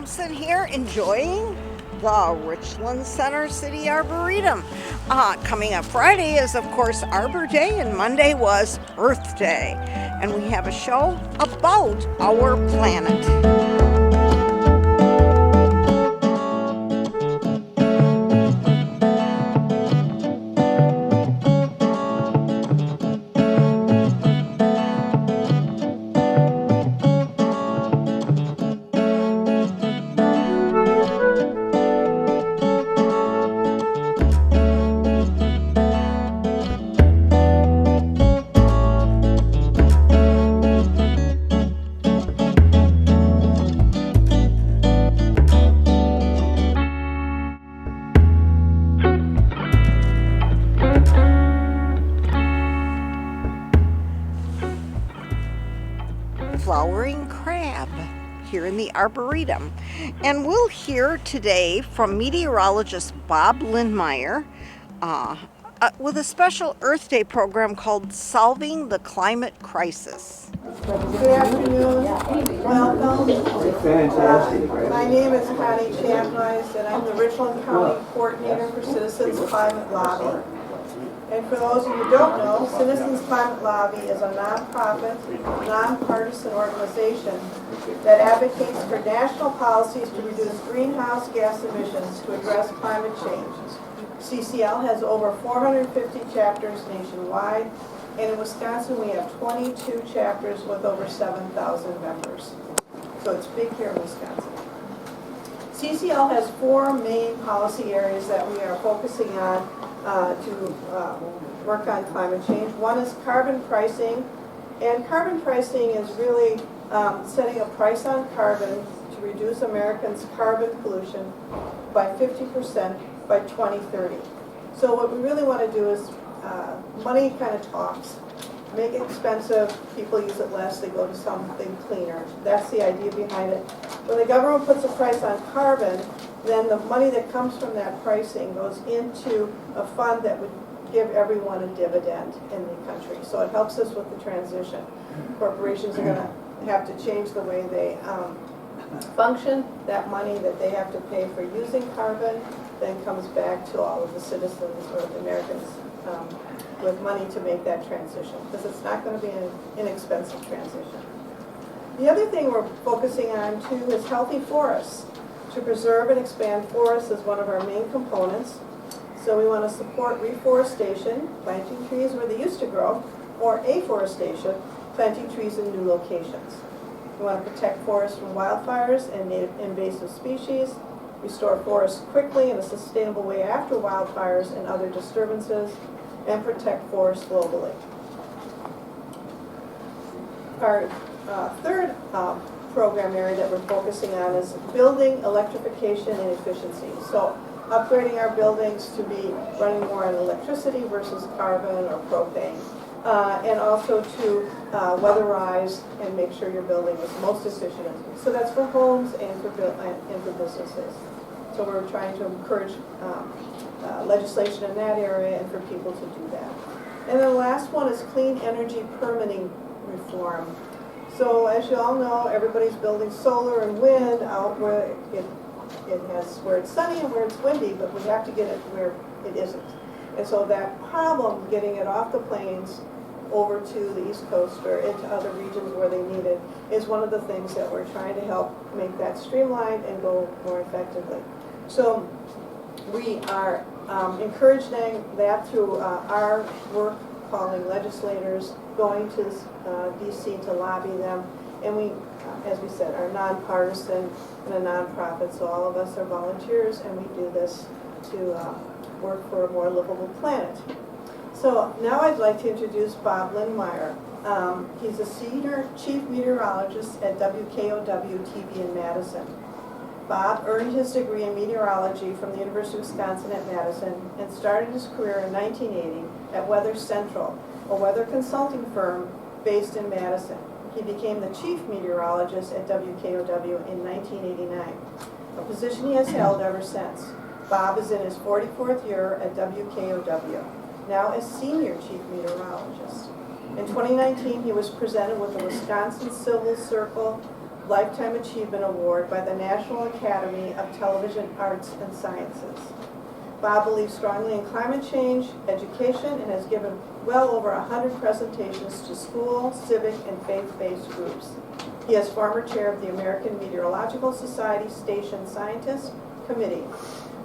Thompson here, enjoying the Richland Center City Arboretum. Coming up Friday is, of course, Arbor Day, and Monday was Earth Day. And we have a show about our planet. Flowering crab here in the Arboretum. And we'll hear today from meteorologist Bob Lindmeier with a special Earth Day program called Solving the Climate Crisis. Good afternoon. Welcome. Fantastic. My name is Connie Champnoise, and I'm the Richland County Coordinator for Citizens Climate Lobby. And for those of you who don't know, Citizens Climate Lobby is a nonprofit, nonpartisan organization that advocates for national policies to reduce greenhouse gas emissions to address climate change. CCL has over 450 chapters nationwide, and in Wisconsin we have 22 chapters with over 7,000 members. So it's big here in Wisconsin. CCL has four main policy areas that we are focusing on to work on climate change. One is carbon pricing, and carbon pricing is really setting a price on carbon to reduce Americans' carbon pollution by 50% by 2030. So what we really want to do is, money kind of talks. Make it expensive, people use it less, they go to something cleaner. That's the idea behind it. When the government puts a price on carbon, then the money that comes from that pricing goes into a fund that would give everyone a dividend in the country. So it helps us with the transition. Corporations are going to have to change the way they function. That money that they have to pay for using carbon then comes back to all of the citizens or the Americans with money to make that transition, because it's not going to be an inexpensive transition. The other thing we're focusing on too is healthy forests. To preserve and expand forests is one of our main components. So we want to support reforestation, planting trees where they used to grow, or afforestation, planting trees in new locations. We want to protect forests from wildfires and native invasive species, restore forests quickly in a sustainable way after wildfires and other disturbances, and protect forests globally. Our third program area that we're focusing on is building electrification and efficiency. So upgrading our buildings to be running more on electricity versus carbon or propane. And also to weatherize and make sure your building is most efficient. So that's for homes and for businesses. So we're trying to encourage legislation in that area and for people to do that. And the last one is clean energy permitting reform. So as you all know, everybody's building solar and wind out where where it's sunny and where it's windy, but we have to get it where it isn't. And so that problem, getting it off the plains over to the East Coast or into other regions where they need it, is one of the things that we're trying to help make that streamlined and go more effectively. So we are encouraging that through our work, calling legislators, going to DC to lobby them, and we, as we said, are nonpartisan and a nonprofit, so all of us are volunteers, and we do this to work for a more livable planet. So now I'd like to introduce Bob Lindmeier. He's a senior chief meteorologist at WKOW-TV in Madison. Bob earned his degree in meteorology from the University of Wisconsin at Madison and started his career in 1980 at Weather Central, a weather consulting firm based in Madison. He became the chief meteorologist at WKOW in 1989, a position he has held ever since. Bob is in his 44th year at WKOW, now as senior chief meteorologist. In 2019, he was presented with the Wisconsin Civil Circle Lifetime Achievement Award by the National Academy of Television Arts and Sciences. Bob believes strongly in climate change, education, and has given well over 100 presentations to school, civic, and faith-based groups. He is former chair of the American Meteorological Society Station Scientists Committee,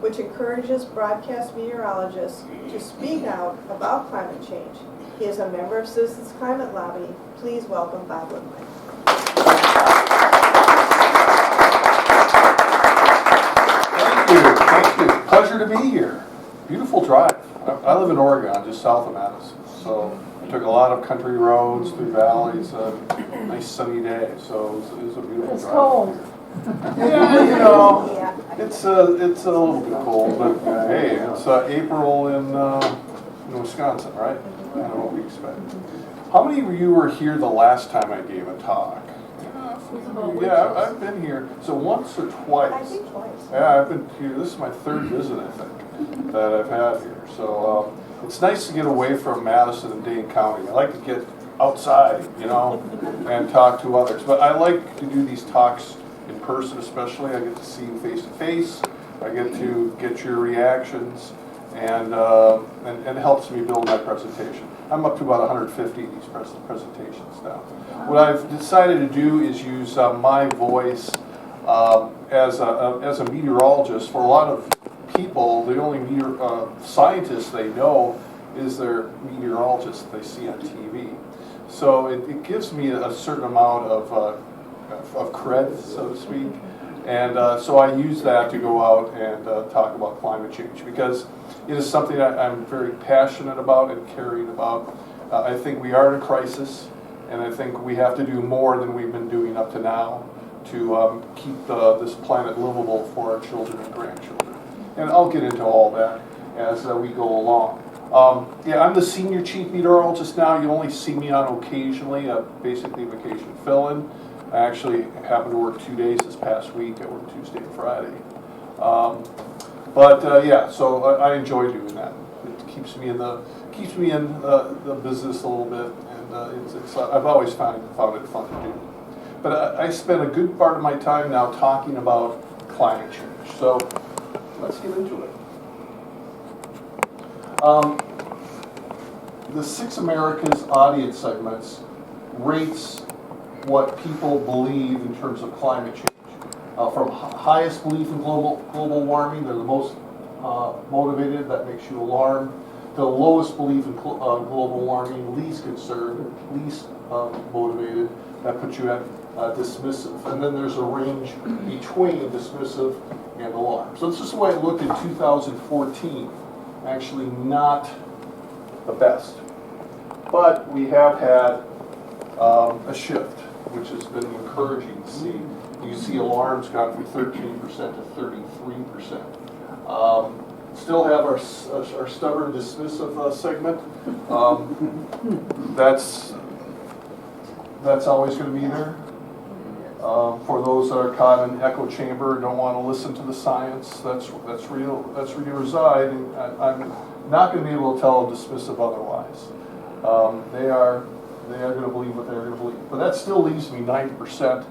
which encourages broadcast meteorologists to speak out about climate change. He is a member of Citizens Climate Lobby. Please welcome Bob Lindmeier. Thank you. Pleasure to be here. Beautiful drive. I live in Oregon, just south of Madison. So I took a lot of country roads through valleys. Nice sunny day. So it was a beautiful drive. It's cold. Yeah, you know, it's a little bit cold, but hey, it's April in Wisconsin, right? Kind of what we expect. How many of you were here the last time I gave a talk? Yeah, I've been here. So once or twice? I think twice. Yeah, I've been here. This is my third visit, I think, that I've had here. So it's nice to get away from Madison and Dane County. I like to get outside, you know, and talk to others. But I like to do these talks in person, especially. I get to see you face to face. I get to get your reactions, and it helps me build my presentation. I'm up to about 150 of these presentations now. What I've decided to do is use my voice as a meteorologist. For a lot of people, the only scientists they know is their meteorologist that they see on TV. So it gives me a certain amount of cred, so to speak. And so I use that to go out and talk about climate change, because it is something I'm very passionate about and caring about. I think we are in a crisis, and I think we have to do more than we've been doing up to now to keep this planet livable for our children and grandchildren. And I'll get into all that as we go along. Yeah, I'm the senior chief meteorologist now. You only see me on occasionally, basically vacation fill-in. I actually happened to work 2 days this past week. I worked Tuesday and Friday. Yeah, so I enjoy doing that. It keeps me in the business a little bit, and I've always found it fun to do. But I spend a good part of my time now talking about climate change. So let's get into it. The Six Americas audience segments rates what people believe in terms of climate change. From highest belief in global warming, they're the most motivated, that makes you alarmed, to the lowest belief in global warming, least concerned, least motivated, that puts you at dismissive. And then there's a range between dismissive and alarmed. So this is the way it looked in 2014. Actually not the best. But we have had a shift, which has been encouraging to see. You see alarms gone from 13% to 33%. Still have our stubborn dismissive segment. That's always going to be there. For those that are caught in echo chamber and don't want to listen to the science, that's real. That's where you reside. And I'm not going to be able to tell a dismissive otherwise. They are going to believe what they're going to believe. But that still leaves me 90%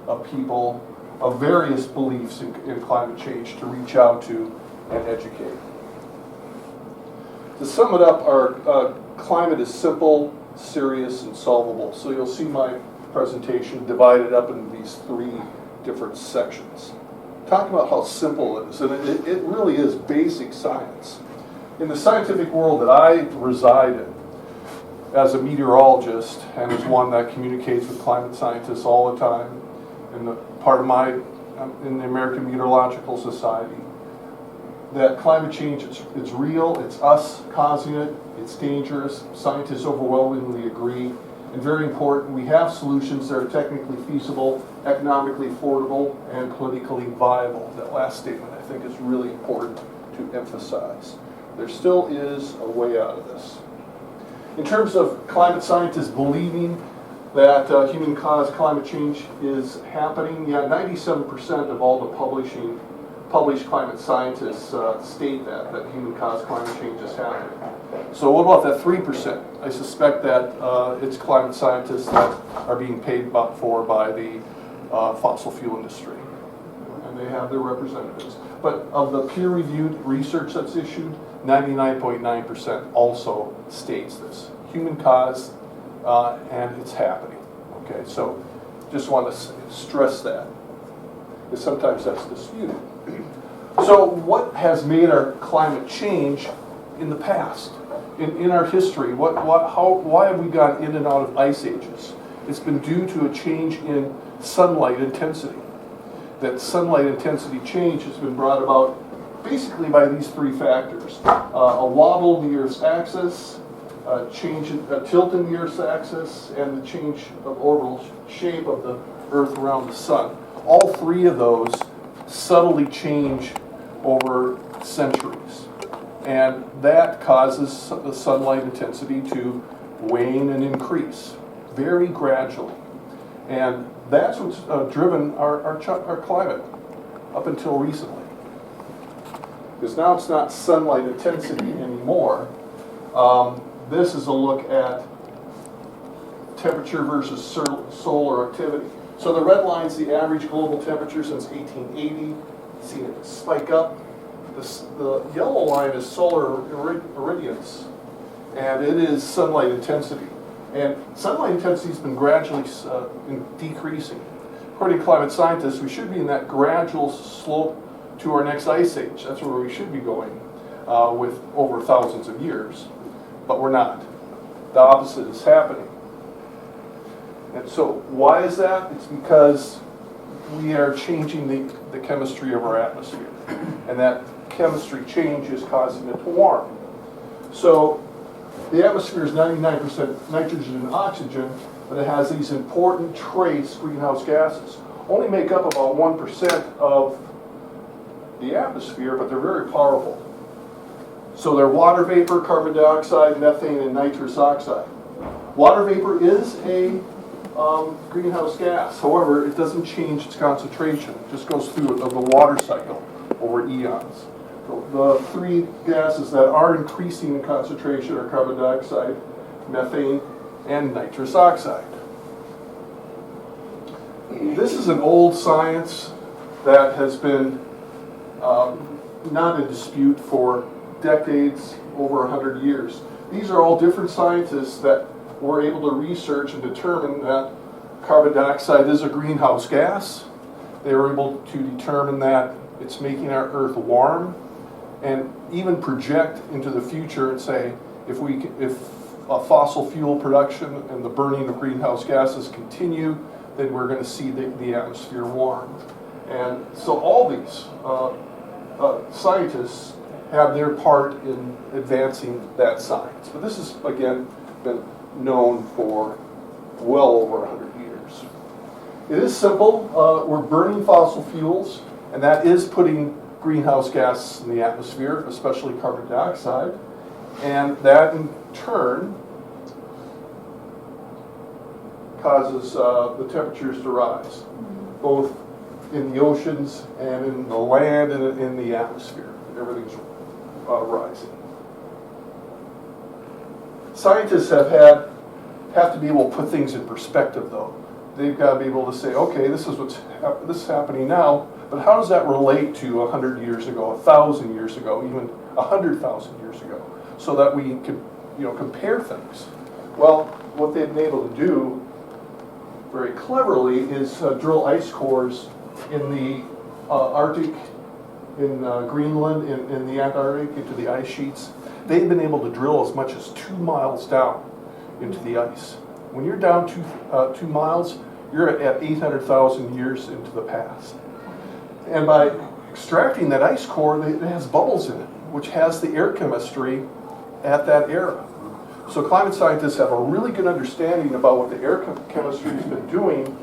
of people of various beliefs in climate change to reach out to and educate. To sum it up, our climate is simple, serious, and solvable. So you'll see my presentation divided up into these three different sections. Talk about how simple it is, and it really is basic science. In the scientific world that I reside in, as a meteorologist, and as one that communicates with climate scientists all the time, in the part of in the American Meteorological Society, that climate change is real, it's us causing it, it's dangerous, scientists overwhelmingly agree, and very important, we have solutions that are technically feasible, economically affordable, and politically viable. That last statement I think is really important to emphasize. There still is a way out of this. In terms of climate scientists believing that human-caused climate change is happening, yeah, 97% of all the published climate scientists state that human-caused climate change is happening. So what about that 3%? I suspect that it's climate scientists that are being paid for by the fossil fuel industry. And they have their representatives. But of the peer-reviewed research that's issued, 99.9% also states this. Human cause, and it's happening. Okay, so just want to stress that, because sometimes that's disputed. So what has made our climate change in the past? In our history, why have we gone in and out of ice ages? It's been due to a change in sunlight intensity. That sunlight intensity change has been brought about basically by these three factors. A wobble in the Earth's axis, a tilt in the Earth's axis, and the change of orbital shape of the Earth around the sun. All three of those subtly change over centuries. And that causes the sunlight intensity to wane and increase very gradually. And that's what's driven our climate up until recently. Because now it's not sunlight intensity anymore. This is a look at temperature versus solar activity. So the red line is the average global temperature since 1880. See it spike up. The yellow line is solar irradiance, and it is sunlight intensity. And sunlight intensity has been gradually decreasing. According to climate scientists, we should be in that gradual slope to our next ice age. That's where we should be going with over thousands of years, but we're not. The opposite is happening. And so why is that? It's because we are changing the chemistry of our atmosphere, and that chemistry change is causing it to warm. So the atmosphere is 99% nitrogen and oxygen, but it has these important trace greenhouse gases. Only make up about 1% of the atmosphere, but they're very powerful. So they're water vapor, carbon dioxide, methane, and nitrous oxide. Water vapor is a greenhouse gas. However, it doesn't change its concentration. It just goes through the water cycle over eons. So the three gases that are increasing in concentration are carbon dioxide, methane, and nitrous oxide. This is an old science that has been not in dispute for decades, over 100 years. These are all different scientists that were able to research and determine that carbon dioxide is a greenhouse gas. They were able to determine that it's making our Earth warm, and even project into the future and say, if a fossil fuel production and the burning of greenhouse gases continue, then we're going to see the atmosphere warm. And so all these scientists have their part in advancing that science. But this has, again, been known for well over 100 years. It is simple. We're burning fossil fuels, and that is putting greenhouse gas in the atmosphere, especially carbon dioxide, and that in turn causes the temperatures to rise, both in the oceans and in the land and in the atmosphere. Everything's rising. Scientists have to be able to put things in perspective, though. They've got to be able to say, okay, this is happening now, but how does that relate to 100 years ago, 1,000 years ago, even 100,000 years ago, so that we can, compare things? Well, what they've been able to do very cleverly is drill ice cores in the Arctic, in Greenland, in the Antarctic, into the ice sheets. They've been able to drill as much as 2 miles down into the ice. When you're down 2 miles, you're at 800,000 years into the past. And by extracting that ice core, it has bubbles in it, which has the air chemistry at that era. So climate scientists have a really good understanding about what the air chemistry has been doing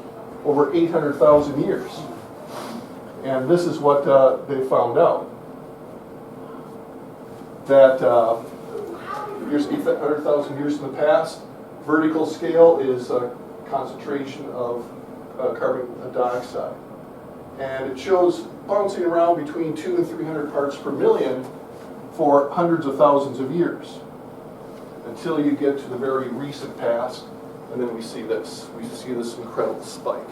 over 800,000 years. And this is what they found out. That here's 800,000 years in the past. Vertical scale is a concentration of carbon dioxide. And it shows bouncing around between 200 and 300 parts per million for hundreds of thousands of years, until you get to the very recent past, and then we see this. We see this incredible spike.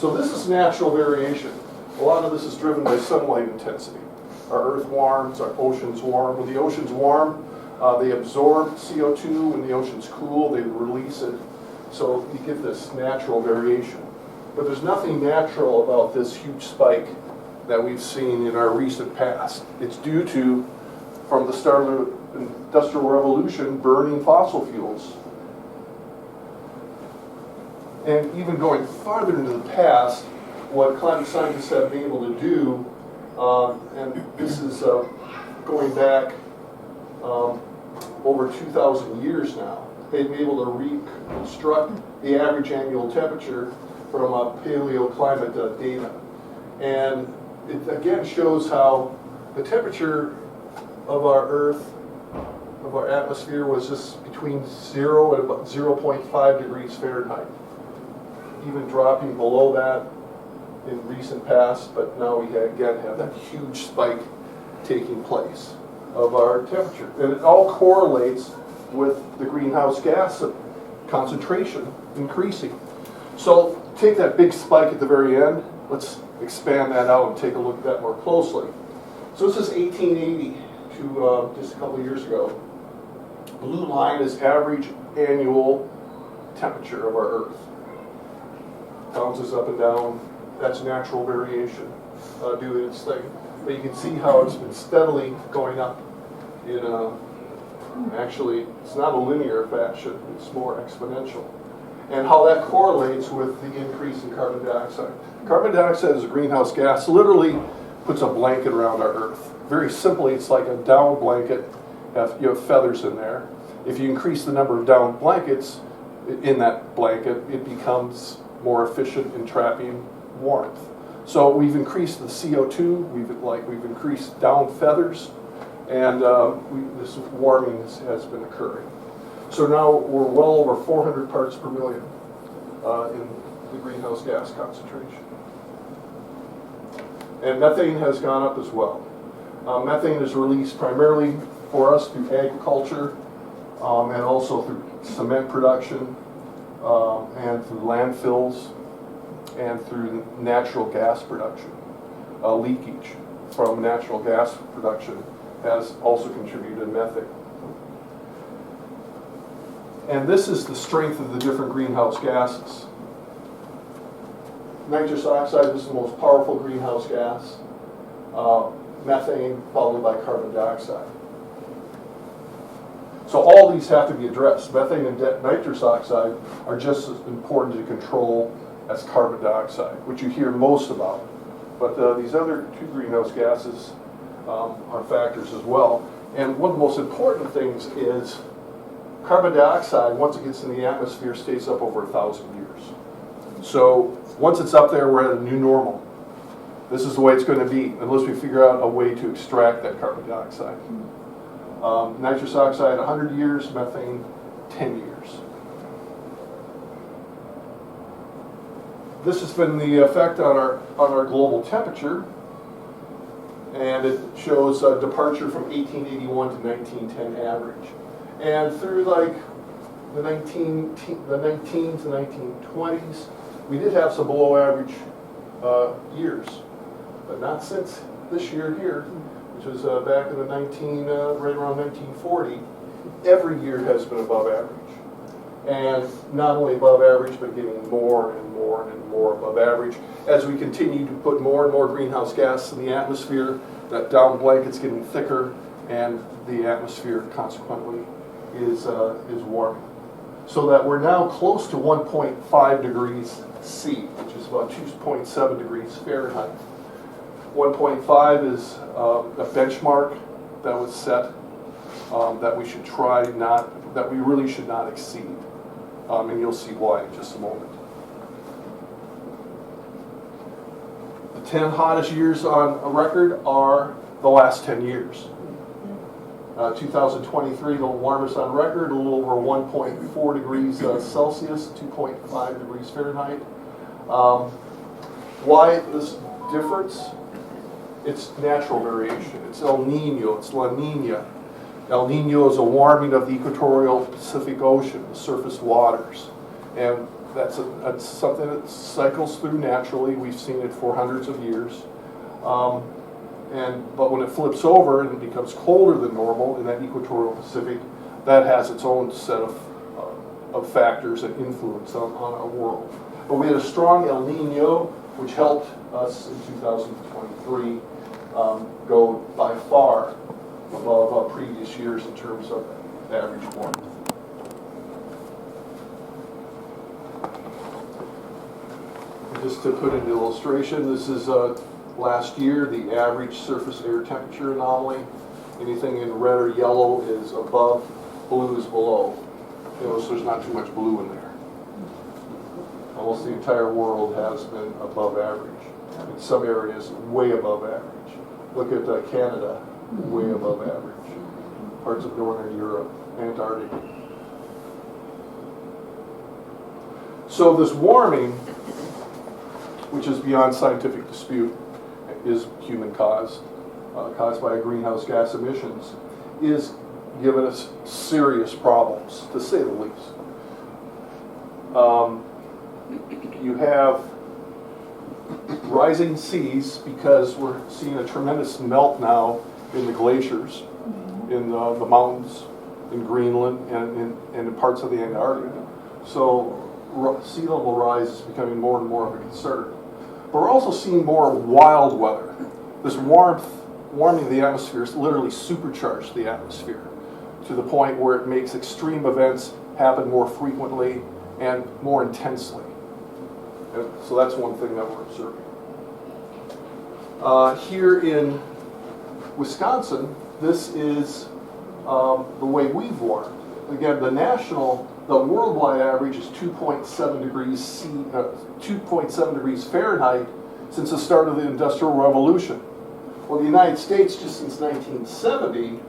So this is natural variation. A lot of this is driven by sunlight intensity. Our Earth warms, our oceans warm. When the oceans warm, they absorb CO2. When the oceans cool, they release it. So you get this natural variation. But there's nothing natural about this huge spike that we've seen in our recent past. It's due to, from the start of the Industrial Revolution, burning fossil fuels. And even going farther into the past, what climate scientists have been able to do, and this is going back over 2,000 years now, they've been able to reconstruct the average annual temperature from paleoclimate data. And it again shows how the temperature of our Earth, of our atmosphere, was just between 0 and about 0.5 degrees Fahrenheit. Even dropping below that in recent past, but now we again have that huge spike taking place of our temperature. And it all correlates with the greenhouse gas concentration increasing. So take that big spike at the very end, let's expand that out and take a look at that more closely. So this is 1880 to just a couple of years ago. Blue line is average annual temperature of our Earth. Bounces up and down. That's natural variation doing its thing. But you can see how it's been steadily going up in actually, it's not a linear fashion, it's more exponential. And how that correlates with the increase in carbon dioxide. Carbon dioxide is a greenhouse gas, literally puts a blanket around our Earth. Very simply, it's like a down blanket. You have feathers in there. If you increase the number of down blankets in that blanket, it becomes more efficient in trapping warmth. So we've increased the CO2, we've increased down feathers, and this warming has been occurring. So now we're well over 400 parts per million in the greenhouse gas concentration. And methane has gone up as well. Methane is released primarily for us through agriculture and also through cement production and through landfills and through natural gas production. Leakage from natural gas production has also contributed to methane. And this is the strength of the different greenhouse gases. Nitrous oxide is the most powerful greenhouse gas. Methane followed by carbon dioxide. So all these have to be addressed. Methane and nitrous oxide are just as important to control as carbon dioxide, which you hear most about. But these other two greenhouse gases are factors as well. And one of the most important things is carbon dioxide, once it gets in the atmosphere, stays up over 1,000 years. So once it's up there, we're at a new normal. This is the way it's going to be, unless we figure out a way to extract that carbon dioxide. Nitrous oxide, 100 years, methane, 10 years. This has been the effect on our global temperature, and it shows a departure from 1881 to 1910 average. And through like the 19 to 1920s, we did have some below average years, but not since this year here, which was back in the right around 1940. Every year has been above average. And not only above average, but getting more and more and more above average as we continue to put more and more greenhouse gas in the atmosphere. That down blanket's getting thicker, and the atmosphere consequently is warming. So that we're now close to 1.5 degrees C, which is about 2.7 degrees Fahrenheit. 1.5 is a benchmark that was set that we should try that we really should not exceed. And you'll see why in just a moment. The 10 hottest years on a record are the last 10 years. 2023, the warmest on record, a little over 1.4 degrees Celsius, 2.5 degrees Fahrenheit. Why this difference? It's natural variation. It's El Nino, it's La Nina. El Nino is a warming of the equatorial Pacific Ocean, the surface waters. And That's something that cycles through naturally. We've seen it for hundreds of years. But when it flips over and it becomes colder than normal in that equatorial Pacific, that has its own set of factors and influence on our world. But we had a strong El Nino, which helped us in 2023 go by far above previous years in terms of average warmth. And just to put into illustration, this is last year, the average surface air temperature anomaly. Anything in red or yellow is above, blue is below. So there's not too much blue in there. Almost the entire world has been above average. In some areas, way above average. Look at Canada, way above average. Parts of Northern Europe, Antarctica. So this warming, which is beyond scientific dispute, is human caused by greenhouse gas emissions, is giving us serious problems, to say the least. You have rising seas because we're seeing a tremendous melt now in the glaciers, in the mountains, in Greenland, and in parts of the Antarctica. So sea level rise is becoming more and more of a concern. But we're also seeing more wild weather. This warming of the atmosphere has literally supercharged the atmosphere to the point where it makes extreme events happen more frequently and more intensely. And so that's one thing that we're observing. Here in Wisconsin, this is the way we've warmed. Again, the worldwide average is 2.7 degrees Fahrenheit since the start of the Industrial Revolution. Well, the United States, just since 1970,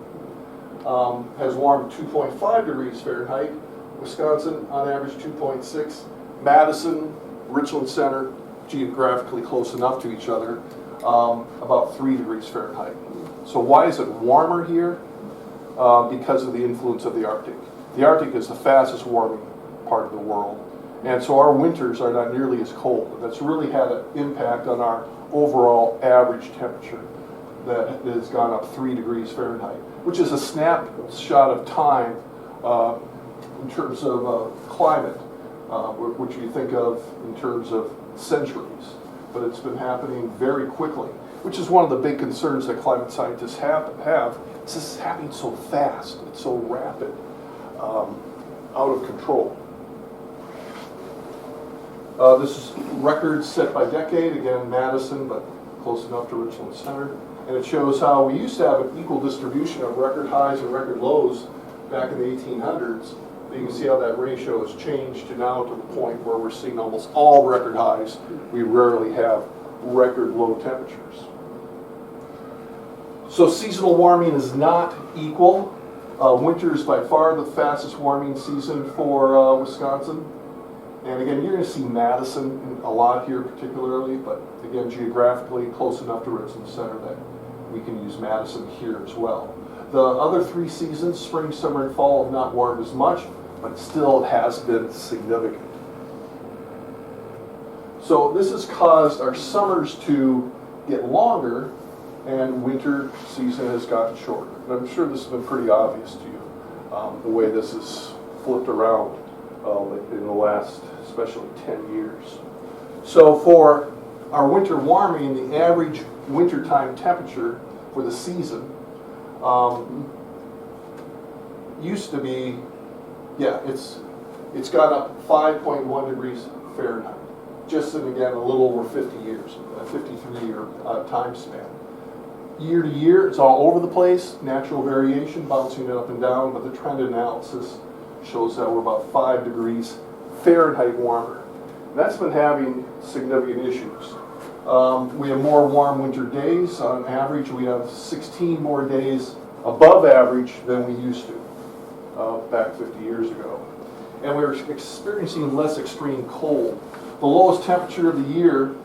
has warmed 2.5 degrees Fahrenheit. Wisconsin, on average, 2.6. Madison, Richland Center, geographically close enough to each other, about 3 degrees Fahrenheit. So why is it warmer here? Because of the influence of the Arctic. The Arctic is the fastest warming part of the world. And so our winters are not nearly as cold. And that's really had an impact on our overall average temperature that has gone up 3 degrees Fahrenheit, which is a snapshot of time in terms of climate, which you think of in terms of centuries. But it's been happening very quickly, which is one of the big concerns that climate scientists have. This is happening so fast, it's so rapid, out of control. This is records set by decade, again Madison, but close enough to Richland Center. And it shows how we used to have an equal distribution of record highs and record lows back in the 1800s. You can see how that ratio has changed to now to the point where we're seeing almost all record highs. We rarely have record low temperatures. So seasonal warming is not equal. Winter is by far the fastest warming season for Wisconsin. And again, you're going to see Madison a lot here particularly, but again, geographically close enough to Richland Center that we can use Madison here as well. The other 3 seasons, spring, summer, and fall, have not warmed as much, but still it has been significant. So this has caused our summers to get longer and winter season has gotten shorter. And I'm sure this has been pretty obvious to you, the way this is flipped around in the last, especially 10 years. So for our winter warming, the average wintertime temperature for the season used to be, it's gone up 5.1 degrees Fahrenheit, just in, again, a little over 50 years, a 53-year time span. Year to year, it's all over the place, natural variation, bouncing it up and down, but the trend analysis shows that we're about 5 degrees Fahrenheit warmer. That's been having significant issues. We have more warm winter days. On average, we have 16 more days above average than we used to back 50 years ago. And we're experiencing less extreme cold. The lowest temperature of the year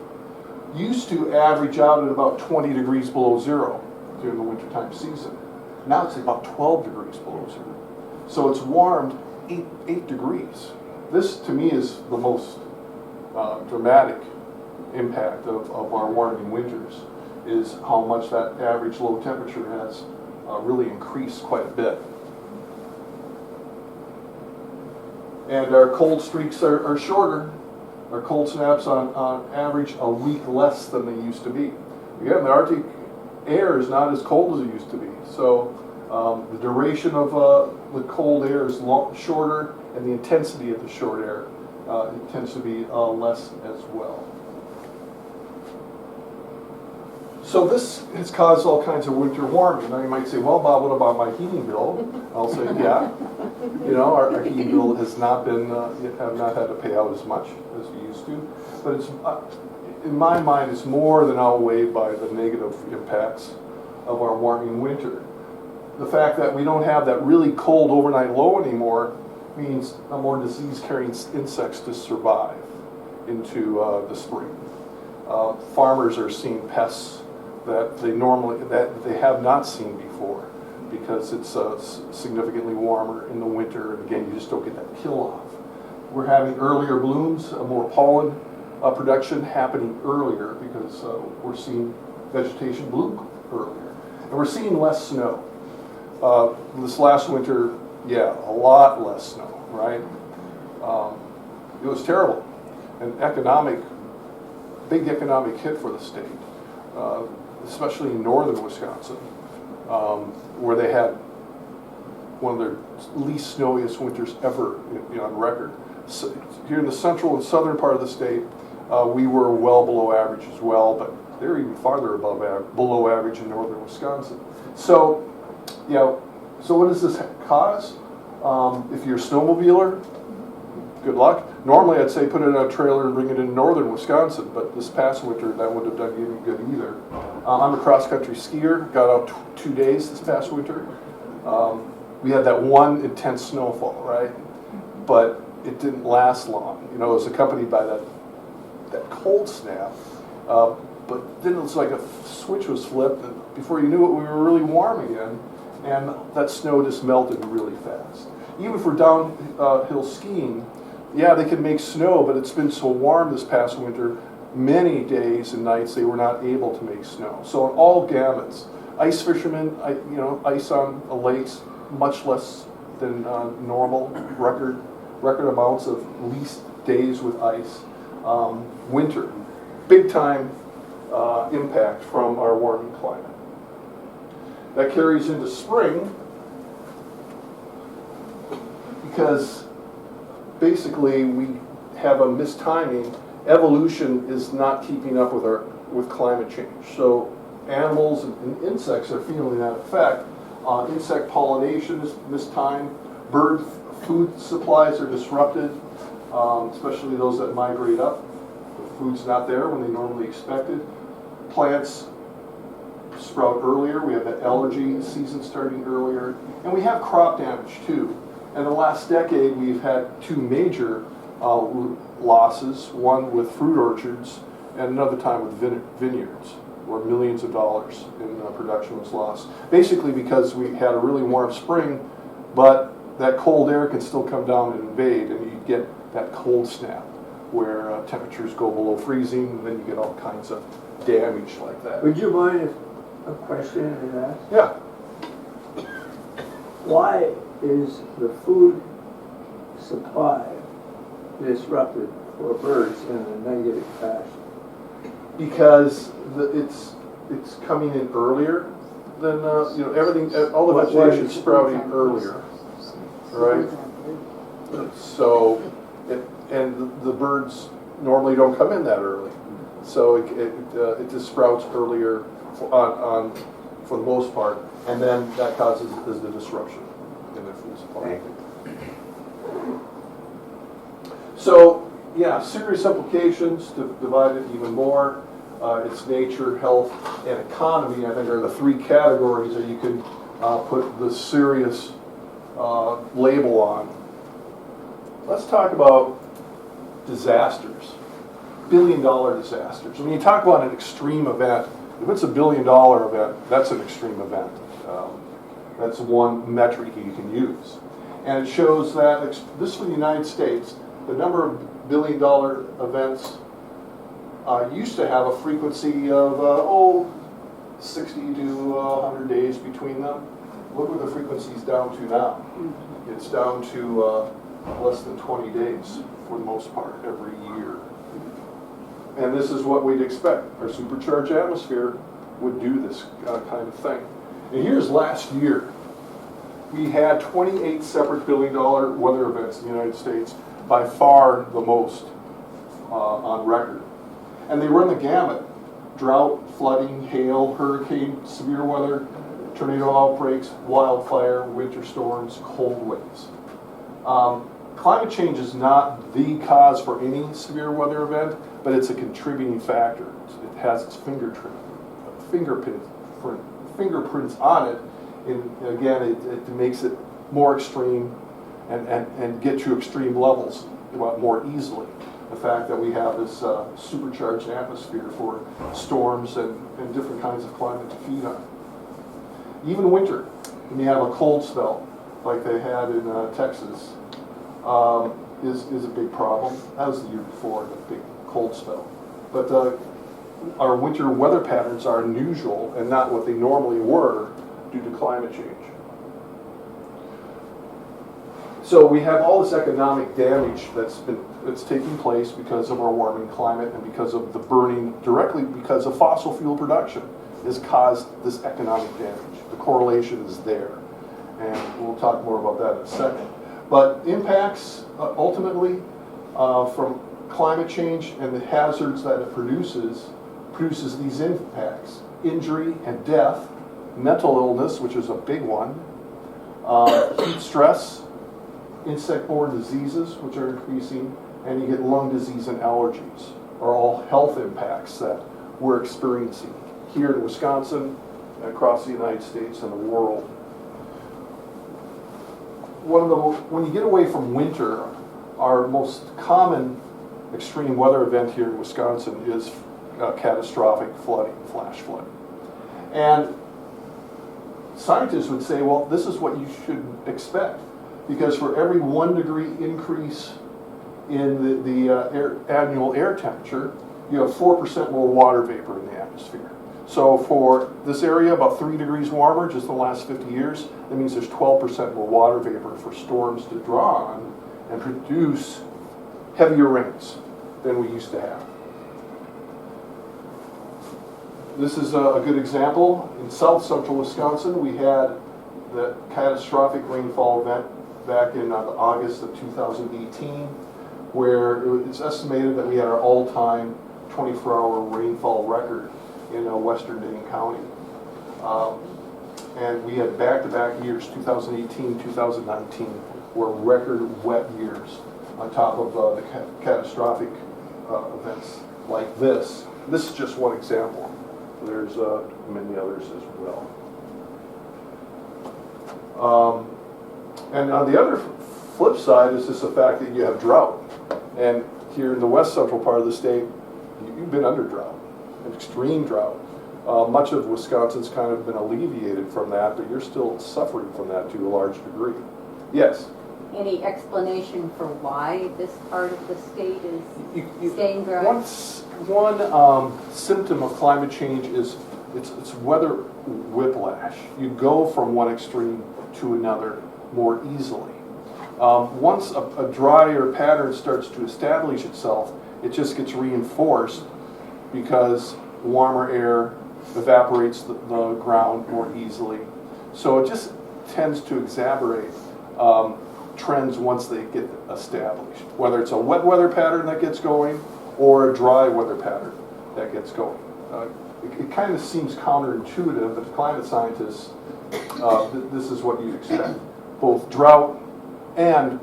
used to average out at about 20 degrees below zero during the wintertime season. Now it's about 12 degrees below zero. So it's warmed 8 degrees this to me is the most dramatic impact of our warming winters, is how much that average low temperature has really increased quite a bit. And our cold streaks are shorter. Our cold snaps on average a week less than they used to be. Again, the Arctic air is not as cold as it used to be. So the duration of the cold air is shorter, and the intensity of the short air it tends to be less as well. So this has caused all kinds of winter warming. Now you might say, well, Bob, what about my heating bill? I'll say, yeah. You know, our heating bill has not been, have not had to pay out as much as we used to. But it's, in my mind, it's more than outweighed by the negative impacts of our warming winter. The fact that we don't have that really cold overnight low anymore means more disease-carrying insects to survive into the spring. Farmers are seeing pests that they have not seen before, because it's significantly warmer in the winter, and again, you just don't get that kill off. We're having earlier blooms, more pollen production happening earlier, because we're seeing vegetation bloom earlier. And we're seeing less snow. This last winter, yeah, a lot less snow, right? It was terrible. An big economic hit for the state, especially in northern Wisconsin, where they had one of their least snowiest winters ever on record. So here in the central and southern part of the state, we were well below average as well, but they're even farther below average in northern Wisconsin. So, so what does this cause? If you're a snowmobiler, good luck. Normally I'd say put it in a trailer and bring it in northern Wisconsin, but this past winter that wouldn't have done you any good either. I'm a cross-country skier, got out 2 days this past winter. We had that one intense snowfall, right? But it didn't last long. You know, it was accompanied by that cold snap. But then it was like a switch was flipped, and before you knew it, we were really warm again, and that snow just melted really fast. Even for downhill skiing, yeah, they can make snow, but it's been so warm this past winter, many days and nights they were not able to make snow. So on all gamuts, ice fishermen, ice on lakes, much less than normal, record amounts of least days with ice. Winter, big time impact from our warming climate. That carries into spring, because basically we have a mistiming. Evolution is not keeping up with climate change. So animals and insects are feeling that effect. Insect pollination is mistimed. Bird food supplies are disrupted, especially those that migrate up. The food's not there when they normally expect it. Plants sprout earlier. We have that allergy season starting earlier. And we have crop damage too. In the last decade, we've had 2 major losses, one with fruit orchards and another time with vineyards, where millions of dollars in production was lost. Basically because we had a really warm spring, but that cold air can still come down and invade, and you get that cold snap where temperatures go below freezing, and then you get all kinds of damage like that. Would you mind if a question is asked? Yeah. Why is the food supply disrupted for birds in a negative fashion? Because it's coming in earlier than everything. All the vegetation is sprouting earlier, right? So, and the birds normally don't come in that early, so it just sprouts earlier for the most part, and then that causes the disruption in their food supply. So, yeah, serious implications. To divide it even more, it's nature, health, and economy, I think, are the 3 categories that you can put the serious label on. Let's talk about disasters, billion-dollar disasters. When you talk about an extreme event, if it's a billion-dollar event, that's an extreme event. That's one metric you can use. And it shows that, this for the United States, the number of billion-dollar events used to have a frequency of 60 to 100 days between them. Look where the frequency's down to now. It's down to less than 20 days for the most part every year. And this is what we'd expect. Our supercharged atmosphere would do this kind of thing. And here's last year. We had 28 separate billion-dollar weather events in the United States, by far the most on record. And they run the gamut: drought, flooding, hail, hurricane, severe weather, tornado outbreaks, wildfire, winter storms, cold waves. Climate change is not the cause for any severe weather event, but it's a contributing factor. It has its fingerprints on it. And again, it makes it more extreme and get to extreme levels more easily. The fact that we have this supercharged atmosphere for storms and different kinds of climate to feed on. Even winter, when you have a cold spell like they had in Texas, is a big problem. That was the year before, the big cold spell. But our winter weather patterns are unusual and not what they normally were due to climate change. So we have all this economic damage that's taking place because of our warming climate and because of the burning, directly because of fossil fuel production has caused this economic damage. The correlation is there. And we'll talk more about that in a second. But impacts, ultimately, from climate change and the hazards that it produces these impacts: injury and death, mental illness, which is a big one, heat stress, insect-borne diseases, which are increasing, and you get lung disease and allergies, are all health impacts that we're experiencing here in Wisconsin, across the United States and the world. When you get away from winter, our most common extreme weather event here in Wisconsin is catastrophic flooding, flash flooding. And scientists would say, well, this is what you should expect, because for every 1 degree increase in the annual air temperature, you have 4% more water vapor in the atmosphere. So for this area, about 3 degrees warmer just in the last 50 years, that means there's 12% more water vapor for storms to draw on and produce heavier rains than we used to have. This is a good example. In south central Wisconsin, we had the catastrophic rainfall event back in August of 2018, where it's estimated that we had our all-time 24-hour rainfall record in western Dane County. And we had back-to-back years, 2018, 2019, were record wet years on top of the catastrophic events like this. This is just one example. There's many others as well. And on the other flip side is just the fact that you have drought. And here in the west central part of the state, you've been under drought, an extreme drought. Much of Wisconsin's kind of been alleviated from that, but you're still suffering from that to a large degree. Yes? Any explanation for why this part of the state is staying dry? One symptom of climate change is it's weather whiplash. You go from one extreme to another more easily. Once a drier pattern starts to establish itself, it just gets reinforced because warmer air evaporates the ground more easily. So it just tends to exacerbate trends once they get established, whether it's a wet weather pattern that gets going or a dry weather pattern that gets going. It kind of seems counterintuitive, but climate scientists, this is what you'd expect. Both drought and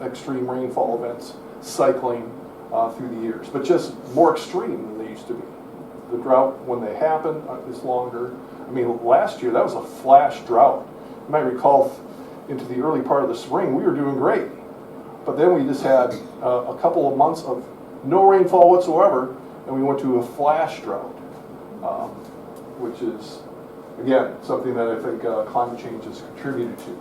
extreme rainfall events cycling through the years, but just more extreme than they used to be. The drought, when they happen, is longer. I mean, last year, that was a flash drought. You might recall into the early part of the spring, we were doing great. But then we just had a couple of months of no rainfall whatsoever, and we went to a flash drought, which is, again, something that I think climate change has contributed to.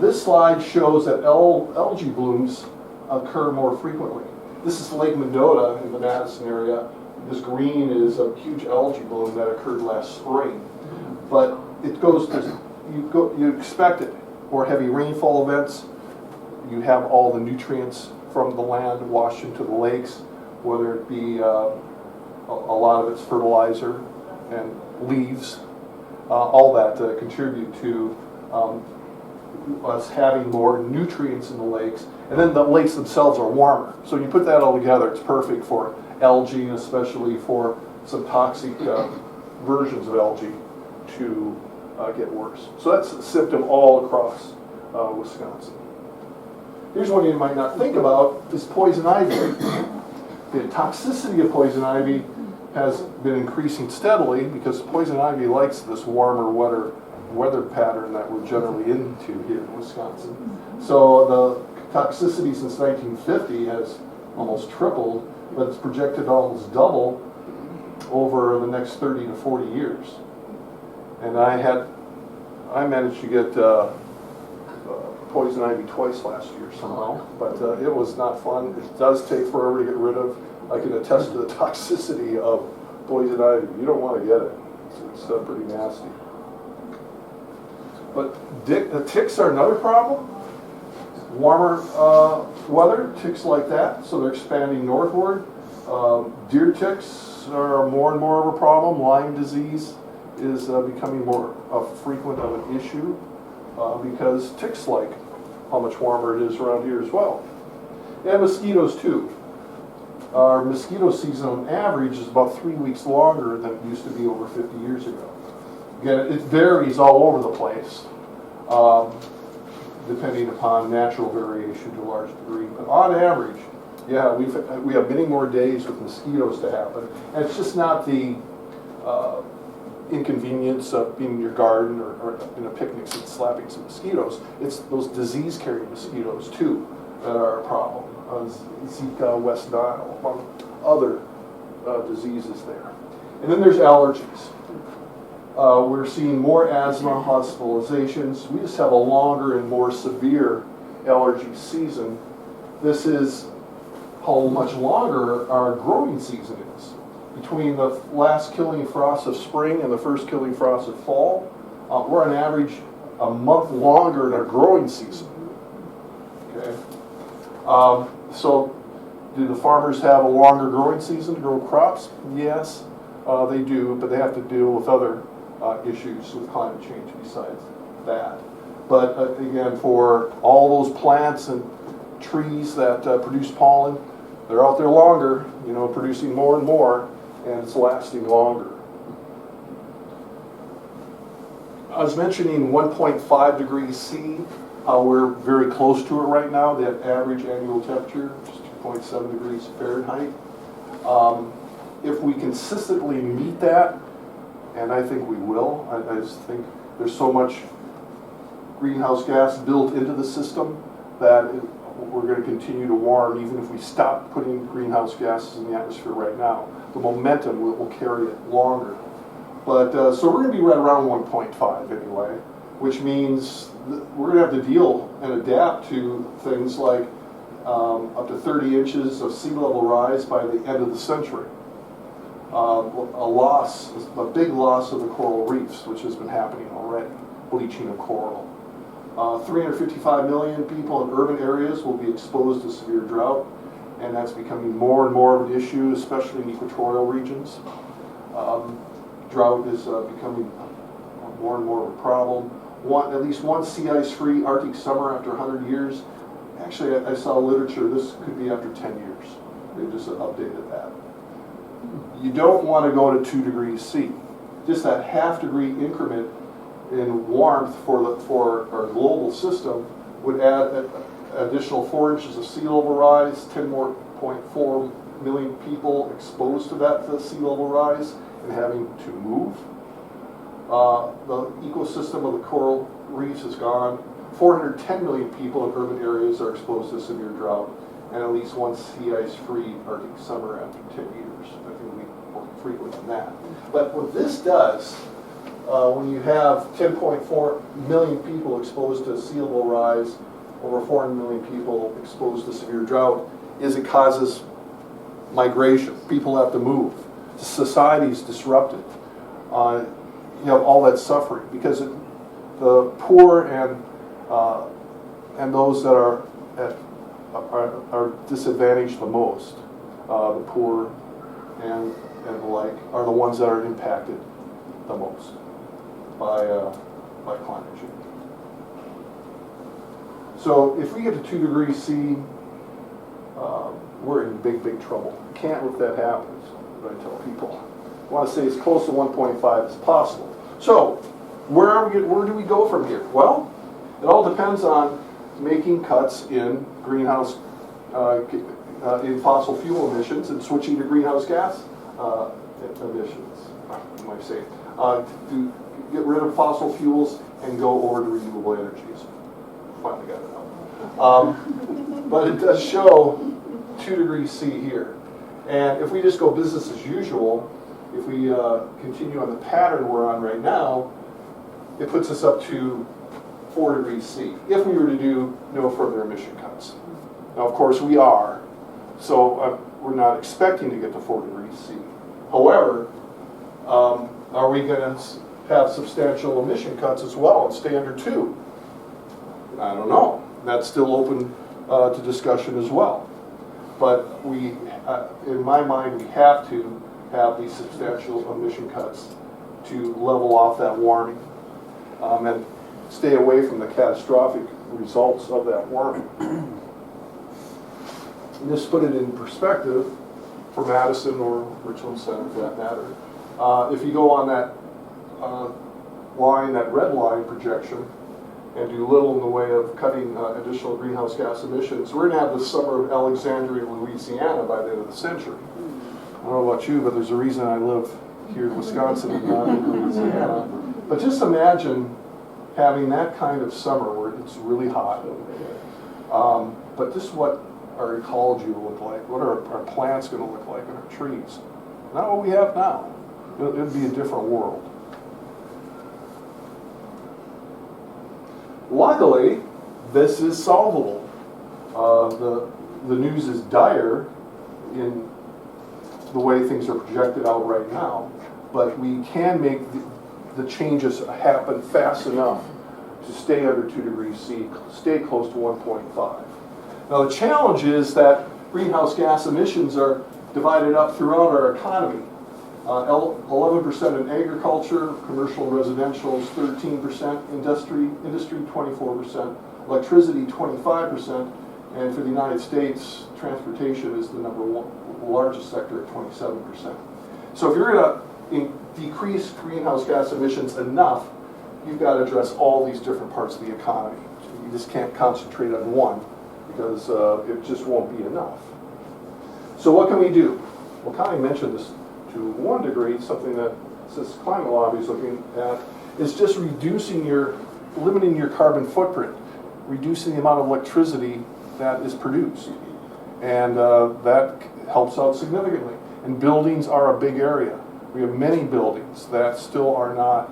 This slide shows that algae blooms occur more frequently. This is Lake Mendota in the Madison area. This green is a huge algae bloom that occurred last spring. But it goes to, you expect it. Or heavy rainfall events, you have all the nutrients from the land washed into the lakes, whether it be a lot of it's fertilizer and leaves, all that contribute to us having more nutrients in the lakes. And then the lakes themselves are warmer. So when you put that all together, it's perfect for algae, and especially for some toxic versions of algae to get worse. So that's a symptom all across Wisconsin. Here's one you might not think about, is poison ivy. The toxicity of poison ivy has been increasing steadily because poison ivy likes this warmer, weather pattern that we're generally into here in Wisconsin. So the toxicity since 1950 has almost tripled, but it's projected to almost double over the next 30 to 40 years. And I managed to get poison ivy twice last year somehow, but it was not fun. It does take forever to get rid of. I can attest to the toxicity of poison ivy. You don't want to get it. It's pretty nasty. But ticks are another problem. Warmer weather, ticks like that, so they're expanding northward. Deer ticks are more and more of a problem. Lyme disease is becoming more frequent of an issue because ticks like how much warmer it is around here as well. And mosquitoes too. Our mosquito season on average is about 3 weeks longer than it used to be over 50 years ago. Again, it varies all over the place, depending upon natural variation to a large degree. But on average, yeah, we have many more days with mosquitoes to happen. And it's just not the inconvenience of being in your garden or in a picnic and slapping some mosquitoes. It's those disease-carrying mosquitoes too that are a problem. Zika, West Nile, among other diseases there. And then there's allergies. We're seeing more asthma hospitalizations. We just have a longer and more severe allergy season. This is how much longer our growing season is. Between the last killing frost of spring and the first killing frost of fall, we're on average a month longer in our growing season. Okay. So do the farmers have a longer growing season to grow crops? Yes, they do, but they have to deal with other issues with climate change besides that. But again, for all those plants and trees that produce pollen, they're out there longer, producing more and more, and it's lasting longer. I was mentioning 1.5 degrees C. We're very close to it right now. The average annual temperature is 2.7 degrees Fahrenheit. If we consistently meet that, and I think we will, I just think there's so much greenhouse gas built into the system that we're going to continue to warm even if we stop putting greenhouse gases in the atmosphere right now. The momentum will carry it longer. But so we're going to be right around 1.5 anyway, which means we're going to have to deal and adapt to things like up to 30 inches of sea level rise by the end of the century. A big loss of the coral reefs, which has been happening already, bleaching of coral. 355 million people in urban areas will be exposed to severe drought, and that's becoming more and more of an issue, especially in equatorial regions. Drought is becoming more and more of a problem. At least one sea ice-free Arctic summer after 100 years. Actually, I saw literature, this could be after 10 years. They just updated that. You don't want to go to 2 degrees C. Just that half-degree increment in warmth for our global system would add an additional 4 inches of sea level rise, 10.4 million people exposed to that sea level rise and having to move. The ecosystem of the coral reefs is gone. 410 million people in urban areas are exposed to severe drought, and at least one sea ice-free Arctic summer after 10 years. I think we more frequent than that. But what this does, when you have 10.4 million people exposed to sea level rise over 400 million people exposed to severe drought, is it causes migration. People have to move. Society's disrupted. You have all that suffering because the poor and those that are disadvantaged the most, the poor and the like, are the ones that are impacted the most by climate change. So if we get to 2 degrees C, we're in big, big trouble. Can't let that happen, is what I tell people. I want to say as close to 1.5 as possible. So where do we go from here? Well, it all depends on making cuts in greenhouse, in fossil fuel emissions and switching to greenhouse gas emissions, you might say. To get rid of fossil fuels and go over to renewable energies. Finally got it out. But it does show 2 degrees C here. And if we just go business as usual, if we continue on the pattern we're on right now, it puts us up to 4 degrees C, if we were to do no further emission cuts. Now, of course, we are, so we're not expecting to get to 4 degrees C. However, are we going to have substantial emission cuts as well and stay under 2? I don't know. That's still open to discussion as well. But we, in my mind, we have to have these substantial emission cuts to level off that warming and stay away from the catastrophic results of that warming. And just put it in perspective for Madison or Richland Center for that matter. If you go on that line, that red line projection, and do little in the way of cutting additional greenhouse gas emissions, we're going to have the summer of Alexandria, Louisiana by the end of the century. I don't know about you, but there's a reason I live here in Wisconsin and not in Louisiana. But just imagine having that kind of summer where it's really hot. But this is what our ecology will look like. What are our plants going to look like and our trees? Not what we have now. It'll be a different world. Luckily, this is solvable. The news is dire in the way things are projected out right now, but we can make the changes happen fast enough to stay under 2 degrees C, stay close to 1.5. Now the challenge is that greenhouse gas emissions are divided up throughout our economy. 11% in agriculture, commercial and residential is 13%, industry 24%, electricity 25%, and for the United States, transportation is the largest sector at 27%. So if you're going to decrease greenhouse gas emissions enough, you've got to address all these different parts of the economy. You just can't concentrate on one because it just won't be enough. So what can we do? Well, Connie mentioned this to 1 degree, something that this climate lobby is looking at, is just limiting your carbon footprint, reducing the amount of electricity that is produced. And that helps out significantly. And buildings are a big area. We have many buildings that still are not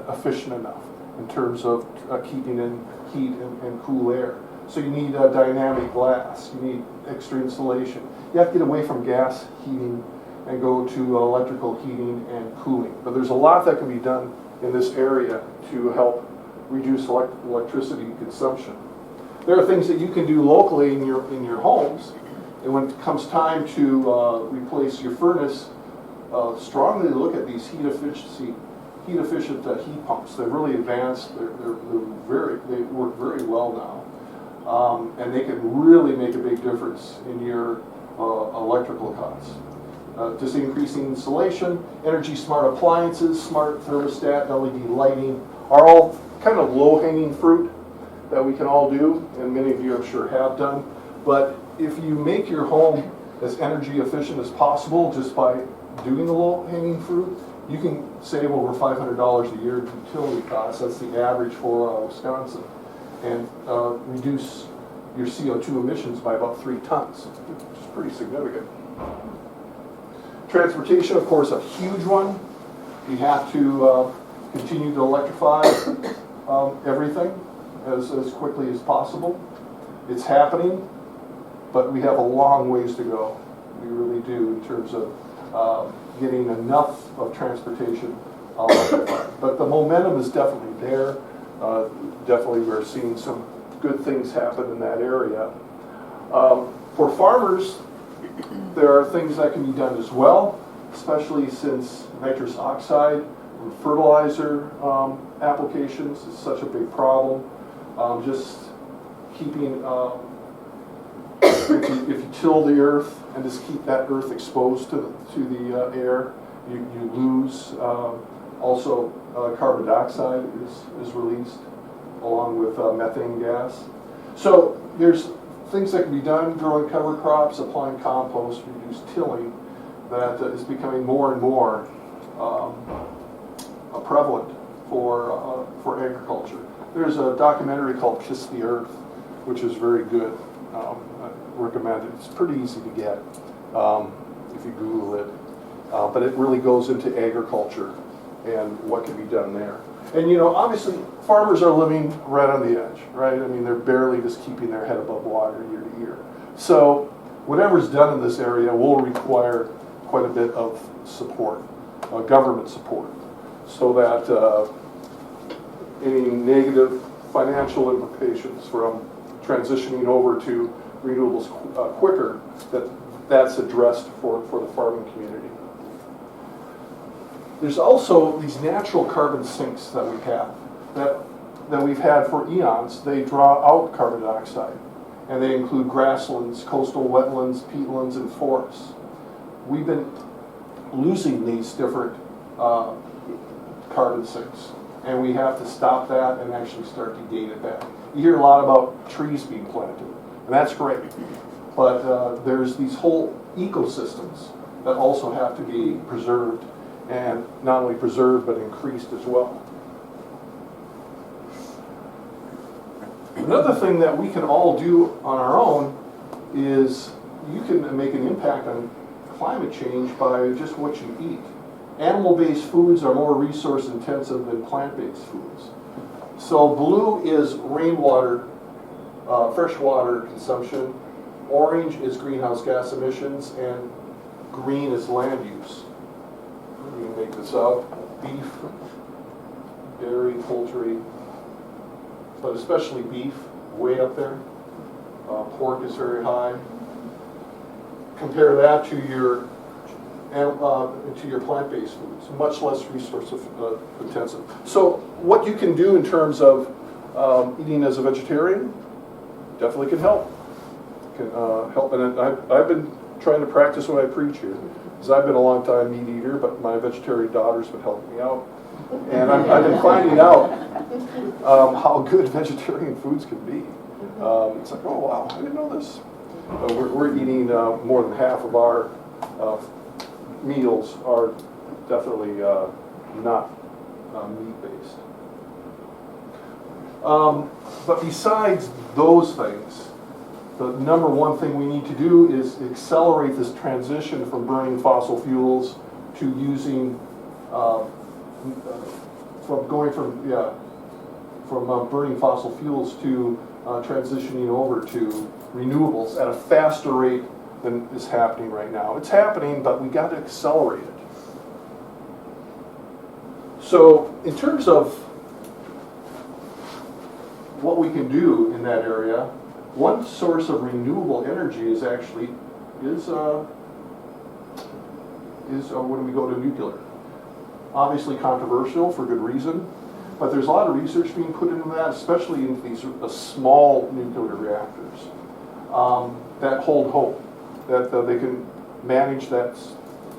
efficient enough in terms of keeping in heat and cool air. So you need dynamic glass, you need extra insulation. You have to get away from gas heating and go to electrical heating and cooling. But there's a lot that can be done in this area to help reduce electricity consumption. There are things that you can do locally in your homes, and when it comes time to replace your furnace, strongly look at these heat efficient heat pumps. They're really advanced. They work very well now, and they can really make a big difference in your electrical costs. Just increasing insulation, energy smart appliances, smart thermostat, LED lighting are all kind of low-hanging fruit that we can all do, and many of you I'm sure have done. But if you make your home as energy efficient as possible just by doing the low-hanging fruit, you can save over $500 a year in utility costs. That's the average for Wisconsin, and reduce your CO2 emissions by about 3 tons, which is pretty significant. Transportation, of course, a huge one. We have to continue to electrify. everything as quickly as possible. It's happening, but we have a long ways to go. We really do in terms of getting enough of transportation. But the momentum is definitely there. Definitely we're seeing some good things happen in that area. For farmers, there are things that can be done as well, especially since nitrous oxide and fertilizer applications is such a big problem. Just keeping, if you till the earth and just keep that earth exposed to the air, you lose. Also, carbon dioxide is released along with methane gas. So there's things that can be done, growing cover crops, applying compost, reduce tilling, that is becoming more and more prevalent for agriculture. There's a documentary called Kiss the Earth, which is very good. I recommend it. It's pretty easy to get if you Google it. But it really goes into agriculture and what can be done there. And you know, obviously, farmers are living right on the edge, right? I mean, they're barely just keeping their head above water year to year. So whatever's done in this area will require quite a bit of support, government support, so that any negative financial implications from transitioning over to renewables quicker, that's addressed for the farming community. There's also these natural carbon sinks that we have, that we've had for eons. They draw out carbon dioxide, and they include grasslands, coastal wetlands, peatlands, and forests. We've been losing these different carbon sinks, and we have to stop that and actually start to gain it back. You hear a lot about trees being planted, and that's great, but there's these whole ecosystems that also have to be preserved, and not only preserved but increased as well. Another thing that we can all do on our own is you can make an impact on climate change by just what you eat. Animal-based foods are more resource intensive than plant-based foods. So blue is rainwater, freshwater consumption, orange is greenhouse gas emissions, and green is land use. We can make this out. Beef, dairy, poultry, but especially beef, way up there. Pork is very high. Compare that to your plant-based foods, much less resource intensive. So what you can do in terms of eating as a vegetarian definitely can help. Can help, and I've been trying to practice what I preach here. Because I've been a long time meat eater, but my vegetarian daughter's been helping me out. And I've been finding out how good vegetarian foods can be. It's like, oh wow, I didn't know this. We're eating more than half of our meals are definitely not meat-based. But besides those things, the number one thing we need to do is accelerate this transition from burning fossil fuels to using, from burning fossil fuels to transitioning over to renewables at a faster rate than is happening right now. It's happening, but we got to accelerate it. So in terms of what we can do in that area, one source of renewable energy is actually when we go to nuclear. Obviously controversial for good reason, but there's a lot of research being put into that, especially in these small nuclear reactors that hold hope that they can manage that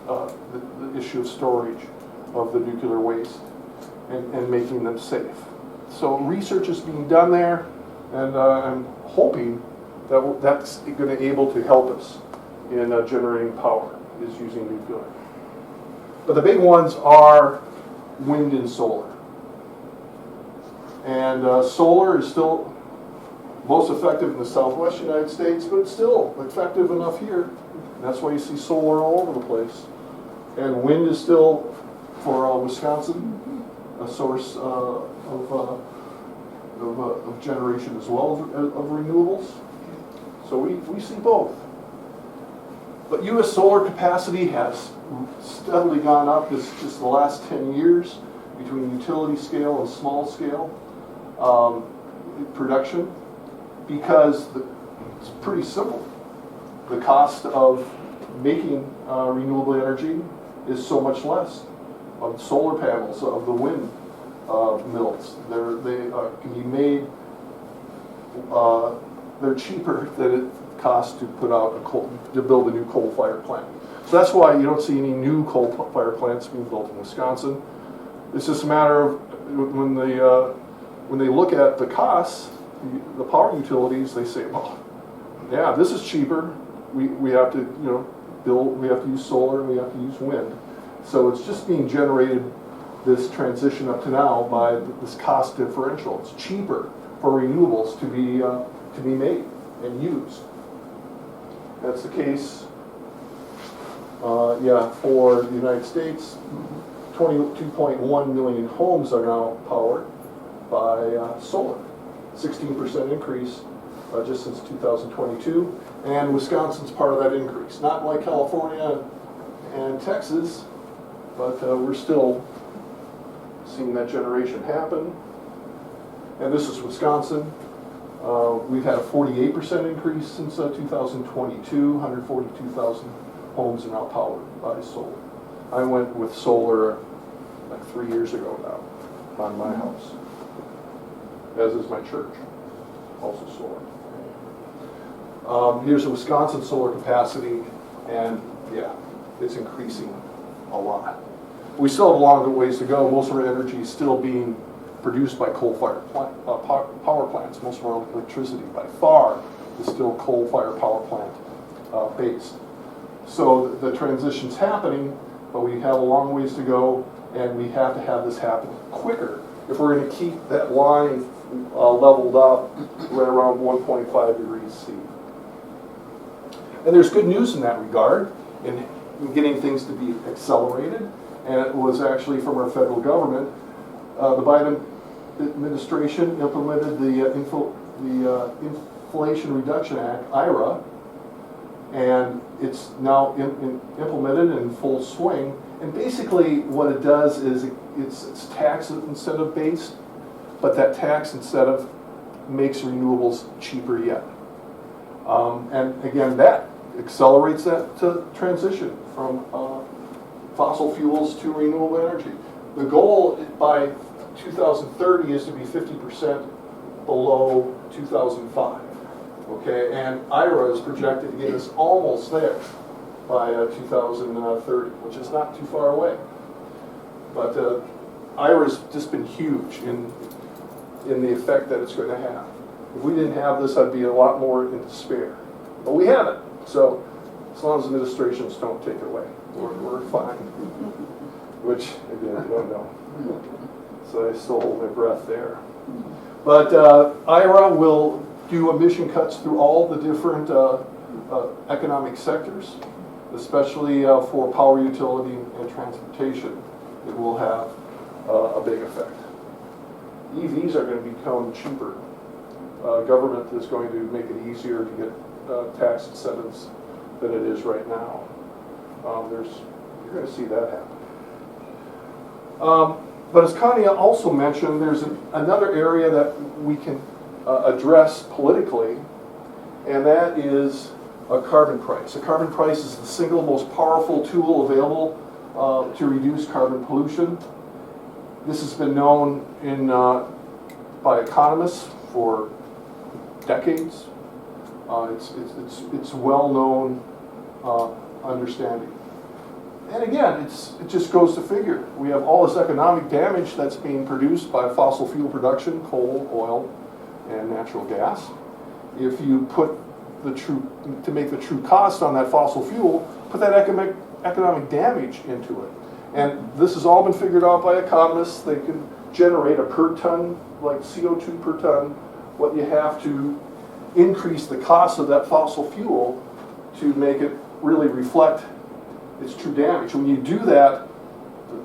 the issue of storage of the nuclear waste and making them safe. So research is being done there, and I'm hoping that that's going to be able to help us in generating power, is using nuclear. But the big ones are wind and solar. And solar is still most effective in the southwest United States, but it's still effective enough here. And that's why you see solar all over the place. And wind is still, for Wisconsin, a source of of generation as well of renewables. So we see both. But U.S. solar capacity has steadily gone up just the last 10 years between utility scale and small scale production, because it's pretty simple. The cost of making renewable energy is so much less. Of solar panels, of the wind mills, they can be made. They're cheaper than it costs to put out to build a new coal-fired plant. So that's why you don't see any new coal-fired plants being built in Wisconsin. It's just a matter of when they look at the costs, the power utilities, they say, well, yeah, this is cheaper. We have to build. We have to use solar and we have to use wind. So it's just being generated, this transition up to now, by this cost differential. It's cheaper for renewables to be made and used. That's the case, for the United States. 22.1 million homes are now powered by solar. 16% increase just since 2022. And Wisconsin's part of that increase. Not like California and Texas, but we're still seeing that generation happen. And this is Wisconsin. We've had a 48% increase since 2022. 142,000 homes are now powered by solar. I went with solar like 3 years ago now on my house, as is my church, also solar. Here's the Wisconsin solar capacity, and yeah, it's increasing a lot. We still have a long ways to go. Most of our energy is still being produced by coal-fired power plants. Most of our electricity, by far, is still coal-fired power plant based. So the transition's happening, but we have a long ways to go, and we have to have this happen quicker if we're going to keep that line leveled up right around 1.5 degrees C. And there's good news in that regard, in getting things to be accelerated, and it was actually from our federal government. The Biden administration implemented the Inflation Reduction Act, IRA, and it's now implemented in full swing. And basically what it does is it's tax incentive based, but that tax incentive makes renewables cheaper yet. And again, that accelerates that transition from fossil fuels to renewable energy. The goal by 2030 is to be 50% below 2005. Okay, and IRA is projected to get us almost there by 2030, which is not too far away. But IRA's just been huge in the effect that it's going to have. If we didn't have this, I'd be a lot more in despair. But we have it, so as long as administrations don't take it away, we're fine. Which, again, I don't know. So I still hold my breath there. But IRA will do emission cuts through all the different economic sectors, especially for power utility and transportation. It will have a big effect. EVs are going to become cheaper. Government is going to make it easier to get tax incentives than it is right now. You're going to see that happen. But as Connie also mentioned, there's another area that we can address politically, and that is a carbon price. A carbon price is the single most powerful tool available to reduce carbon pollution. This has been known by economists for decades. It's well-known understanding. And again, it just goes to figure. We have all this economic damage that's being produced by fossil fuel production, coal, oil, and natural gas. If you put to make the true cost on that fossil fuel, put that economic damage into it. And this has all been figured out by economists. They can generate a per ton, like CO2 per ton, what you have to increase the cost of that fossil fuel to make it really reflect its true damage. When you do that,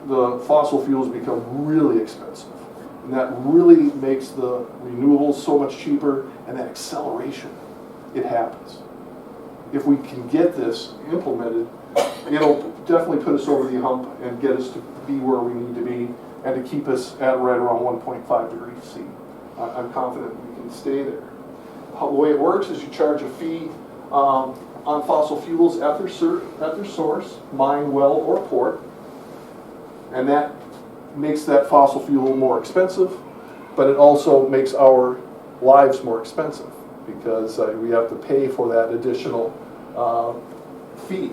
the fossil fuels become really expensive. And that really makes the renewables so much cheaper, and that acceleration, it happens. If we can get this implemented, it'll definitely put us over the hump and get us to be where we need to be, and to keep us at right around 1.5 degrees C. I'm confident we can stay there. The way it works is you charge a fee on fossil fuels at their source, mine, well, or port, and that makes that fossil fuel more expensive, but it also makes our lives more expensive because we have to pay for that additional fee.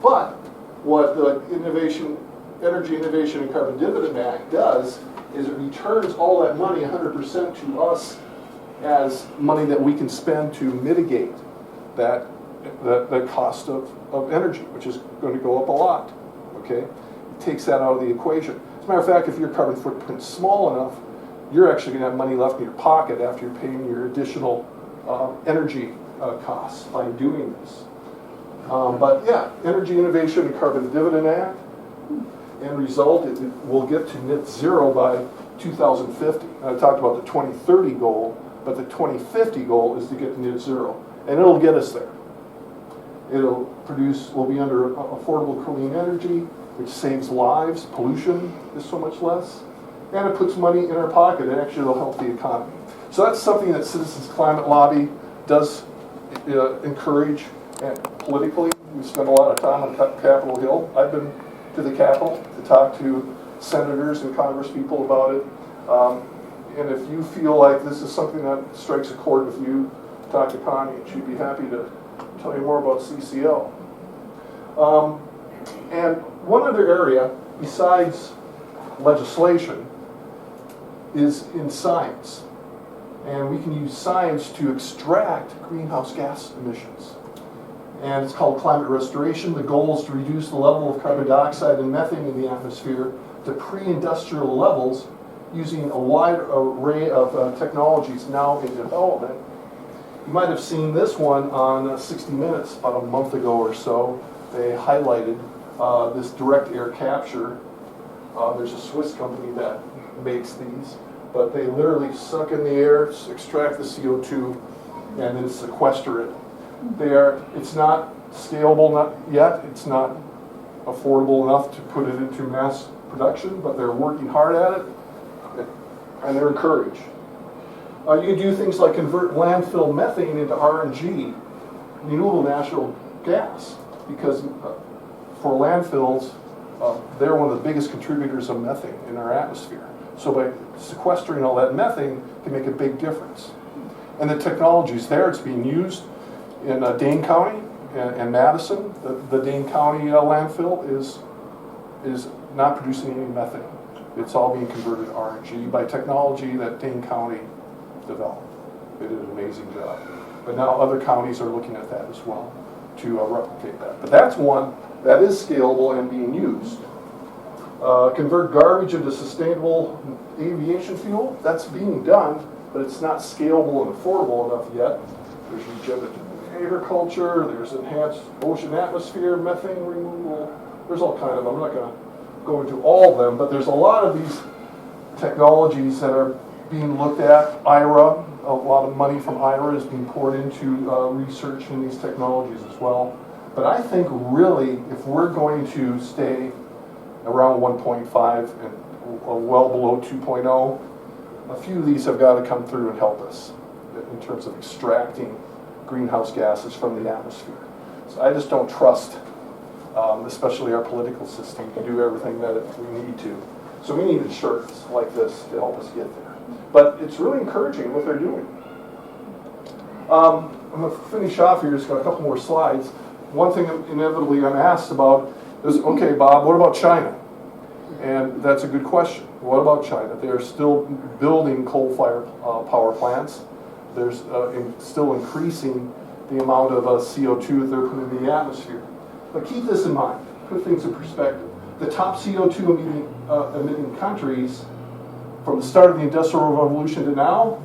But what the Energy Innovation and Carbon Dividend Act does is it returns all that money 100% to us as money that we can spend to mitigate that cost of energy, which is going to go up a lot. Okay, it takes that out of the equation. As a matter of fact, if your carbon footprint's small enough, you're actually going to have money left in your pocket after you're paying your additional energy costs by doing this. But yeah, Energy Innovation and Carbon Dividend Act, end result, it will get to net zero by 2050. I talked about the 2030 goal, but the 2050 goal is to get to net zero, and it'll get us there. We'll be under affordable clean energy, which saves lives, pollution is so much less, and it puts money in our pocket, and actually it'll help the economy. So that's something that Citizens Climate Lobby does encourage, and politically, we spend a lot of time on Capitol Hill. I've been to the Capitol to talk to senators and congresspeople about it. And if you feel like this is something that strikes a chord with you, talk to Connie, and she'd be happy to tell you more about CCL. And one other area besides legislation is in science. And we can use science to extract greenhouse gas emissions. And it's called climate restoration. The goal is to reduce the level of carbon dioxide and methane in the atmosphere to pre-industrial levels using a wide array of technologies now in development. You might have seen this one on 60 Minutes about a month ago or so. They highlighted this direct air capture. There's a Swiss company that makes these, but they literally suck in the air, extract the CO2, and then sequester it. It's not scalable yet. It's not affordable enough to put it into mass production, but they're working hard at it, and they're encouraged. You can do things like convert landfill methane into RNG, renewable natural gas, because for landfills, they're one of the biggest contributors of methane in our atmosphere. So by sequestering all that methane can make a big difference. And the technology's there. It's being used in Dane County and Madison. The Dane County landfill is not producing any methane. It's all being converted to RNG by technology that Dane County developed. They did an amazing job. But now other counties are looking at that as well to replicate that. But that's one that is scalable and being used. Convert garbage into sustainable aviation fuel. That's being done, but it's not scalable and affordable enough yet. There's regenerative agriculture, there's enhanced ocean atmosphere, methane removal. There's all kind of them. I'm not going to go into all of them, but there's a lot of these technologies that are being looked at. IRA, a lot of money from IRA is being poured into research in these technologies as well. But I think really, if we're going to stay around 1.5 and well below 2.0, a few of these have got to come through and help us in terms of extracting greenhouse gases from the atmosphere. So I just don't trust, especially our political system, to do everything that we need to. So we need insurance like this to help us get there. But it's really encouraging what they're doing. I'm going to finish off here, just got a couple more slides. One thing inevitably I'm asked about is, okay, Bob, what about China? And that's a good question. What about China? They're still building coal-fired power plants. They're still increasing the amount of CO2 that they're putting in the atmosphere. But keep this in mind, put things in perspective. The top CO2 emitting countries from the start of the Industrial Revolution to now,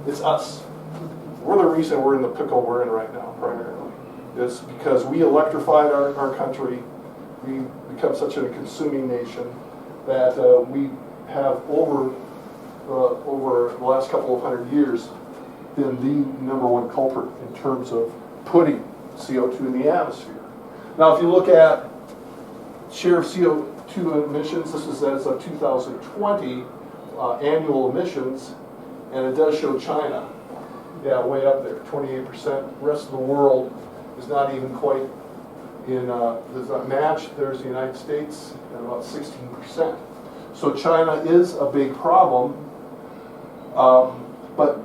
it's us. We're the reason we're in the pickle we're in right now, primarily. It's because we electrified our country. We become such a consuming nation that we have over the last couple of hundred years, been the number one culprit in terms of putting CO2 in the atmosphere. Now, if you look at share of CO2 emissions, this is as of 2020 annual emissions, and it does show China, yeah, way up there, 28%. The rest of the world is not even quite in, does not match. There's the United States at about 16%. So China is a big problem, but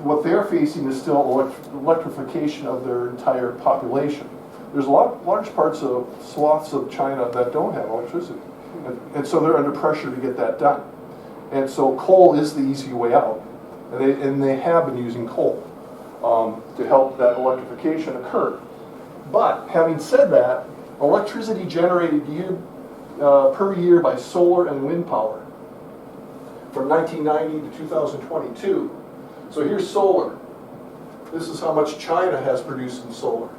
what they're facing is still electrification of their entire population. There's large parts of swaths of China that don't have electricity, and so they're under pressure to get that done. And so coal is the easy way out, and they have been using coal to help that electrification occur. But having said that, electricity generated per year by solar and wind power from 1990 to 2022. So here's solar. This is how much China has produced in solar.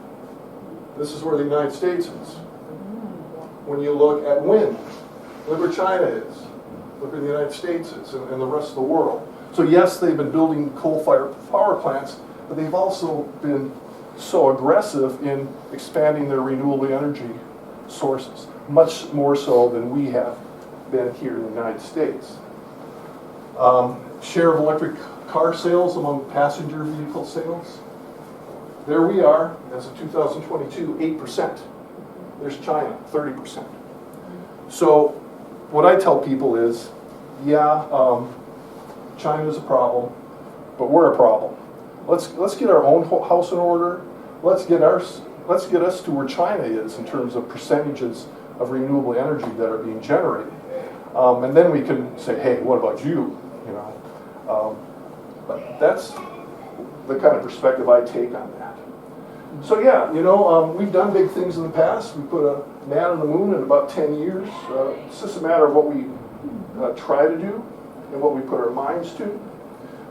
This is where the United States is. When you look at wind, look where China is. Look where the United States is and the rest of the world. So yes, they've been building coal-fired power plants, but they've also been so aggressive in expanding their renewable energy sources, much more so than we have been here in the United States. Share of electric car sales among passenger vehicle sales. There we are, as of 2022, 8%. There's China, 30%. So what I tell people is, yeah, China's a problem, but we're a problem. Let's get our own house in order. Let's get us to where China is in terms of percentages of renewable energy that are being generated, and then we can say, hey, what about you? You know, but that's the kind of perspective I take on that. So yeah, you know, we've done big things in the past. We put a man on the moon in about 10 years. It's just a matter of what we try to do and what we put our minds to.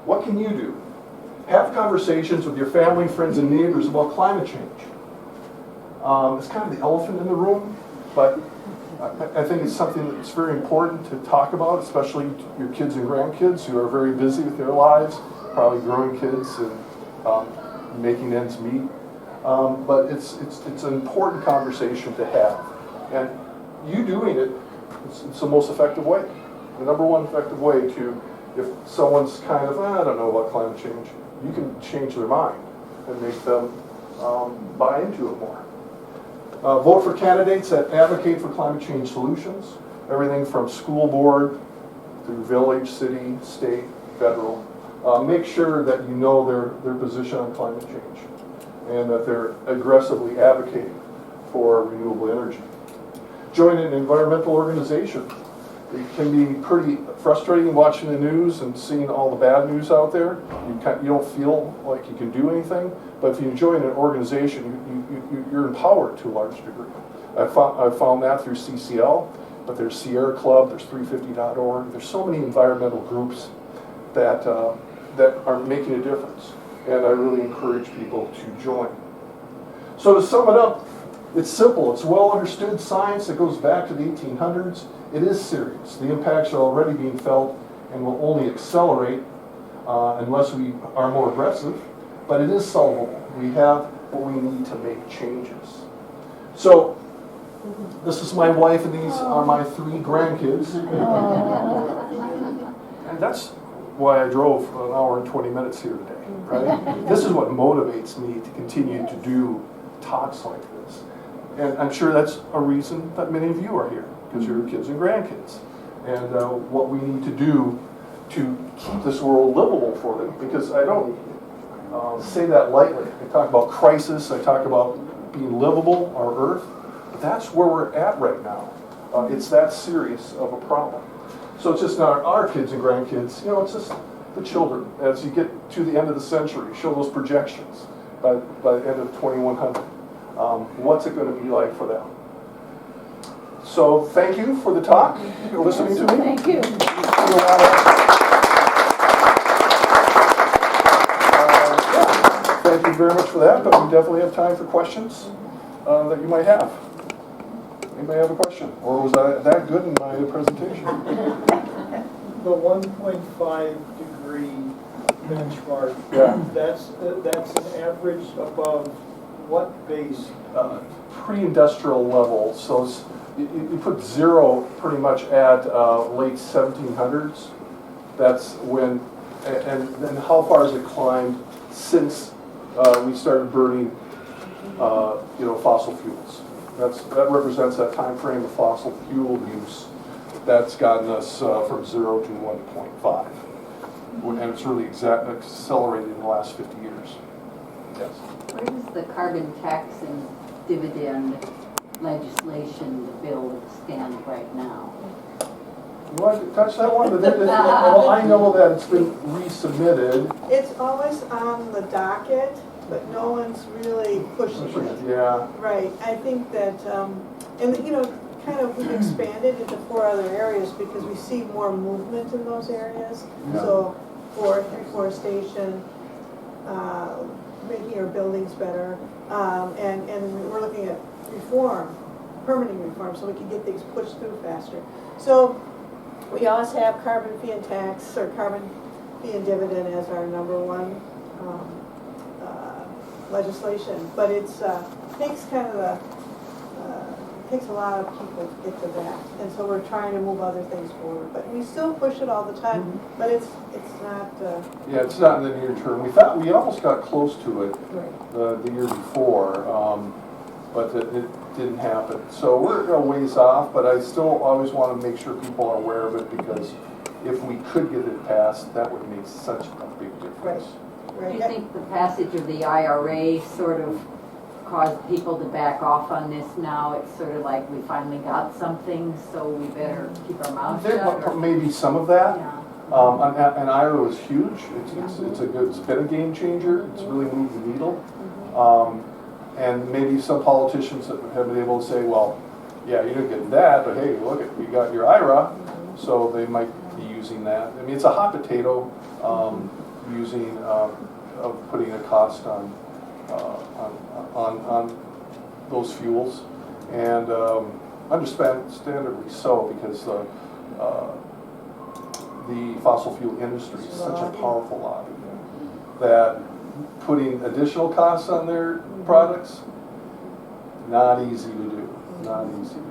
What can you do? Have conversations with your family, friends, and neighbors about climate change. It's kind of the elephant in the room, but I think it's something that's very important to talk about, especially your kids and grandkids who are very busy with their lives, probably growing kids and making ends meet. But it's an important conversation to have. And you doing it, it's the most effective way. The number one effective way to, if someone's kind of, I don't know about climate change, you can change their mind and make them buy into it more. Vote for candidates that advocate for climate change solutions, everything from school board through village, city, state, federal. Make sure that you know their position on climate change and that they're aggressively advocating for renewable energy. Join an environmental organization. It can be pretty frustrating watching the news and seeing all the bad news out there. You don't feel like you can do anything, but if you join an organization, you're empowered to a large degree. I've found that through CCL, but there's Sierra Club, there's 350.org. There's so many environmental groups that are making a difference, and I really encourage people to join. So to sum it up, it's simple. It's well understood science that goes back to the 1800s. It is serious. The impacts are already being felt and will only accelerate unless we are more aggressive, but it is solvable. We have what we need to make changes. So this is my wife and these are my 3 grandkids. And that's why I drove an hour and 20 minutes here today, right? This is what motivates me to continue to do talks like this. And I'm sure that's a reason that many of you are here, because you're kids and grandkids. And what we need to do to keep this world livable for them, because I don't say that lightly. I talk about crisis, I talk about being livable, our Earth, but that's where we're at right now. It's that serious of a problem. So it's just not our kids and grandkids, you know, it's just the children. As you get to the end of the century, show those projections by the end of 2100. What's it going to be like for them? So thank you for the talk, for listening to me. Thank you. Thank you very much for that, but we definitely have time for questions that you might have. Anybody have a question? Or was I that good in my presentation? the 1.5 degree benchmark, Yeah. that's an average above what base? Pre-industrial level, so it's, you put zero pretty much at late 1700s. That's when, and then how far has it climbed since we started burning, fossil fuels? That represents that time frame of fossil fuel use. That's gotten us from 0 to 1.5. And it's really accelerated in the last 50 years. Yes. Where does the carbon tax and dividend legislation, the bill stand right now? You want to touch that one? Well, I know that it's been resubmitted. It's always on the docket, but no one's really pushing it. Yeah. Right, I think that, kind of we've expanded into 4 other areas because we see more movement in those areas. Yeah. So, reforestation, making our buildings better, and we're looking at reform, permitting reform, so we can get things pushed through faster. So, we always have carbon fee and tax, or carbon fee and dividend as our number one legislation, but it's takes kind of takes a lot of people to get to that, and so we're trying to move other things forward. But we still push it all the time, but it's not. Yeah, it's not in the near term. We thought we almost got close to it Right. the year before, but it didn't happen. So we're a ways off, but I still always want to make sure people are aware of it, because if we could get it passed, that would make such a big difference. Right. Do you think the passage of the IRA sort of caused people to back off on this now? It's sort of like we finally got something, so we better keep our mouths shut? There may be some of that. Yeah. And Iowa is huge. It's been a game changer. It's really moved the needle. And maybe some politicians have been able to say, well, yeah, you didn't get that, but hey, look, you got your IRA, so they might be using that. I mean, it's a hot potato, using of putting a cost on those fuels, and understandably so, because the fossil fuel industry is such a powerful lobby that putting additional costs on their products, not easy to do. Not easy to do.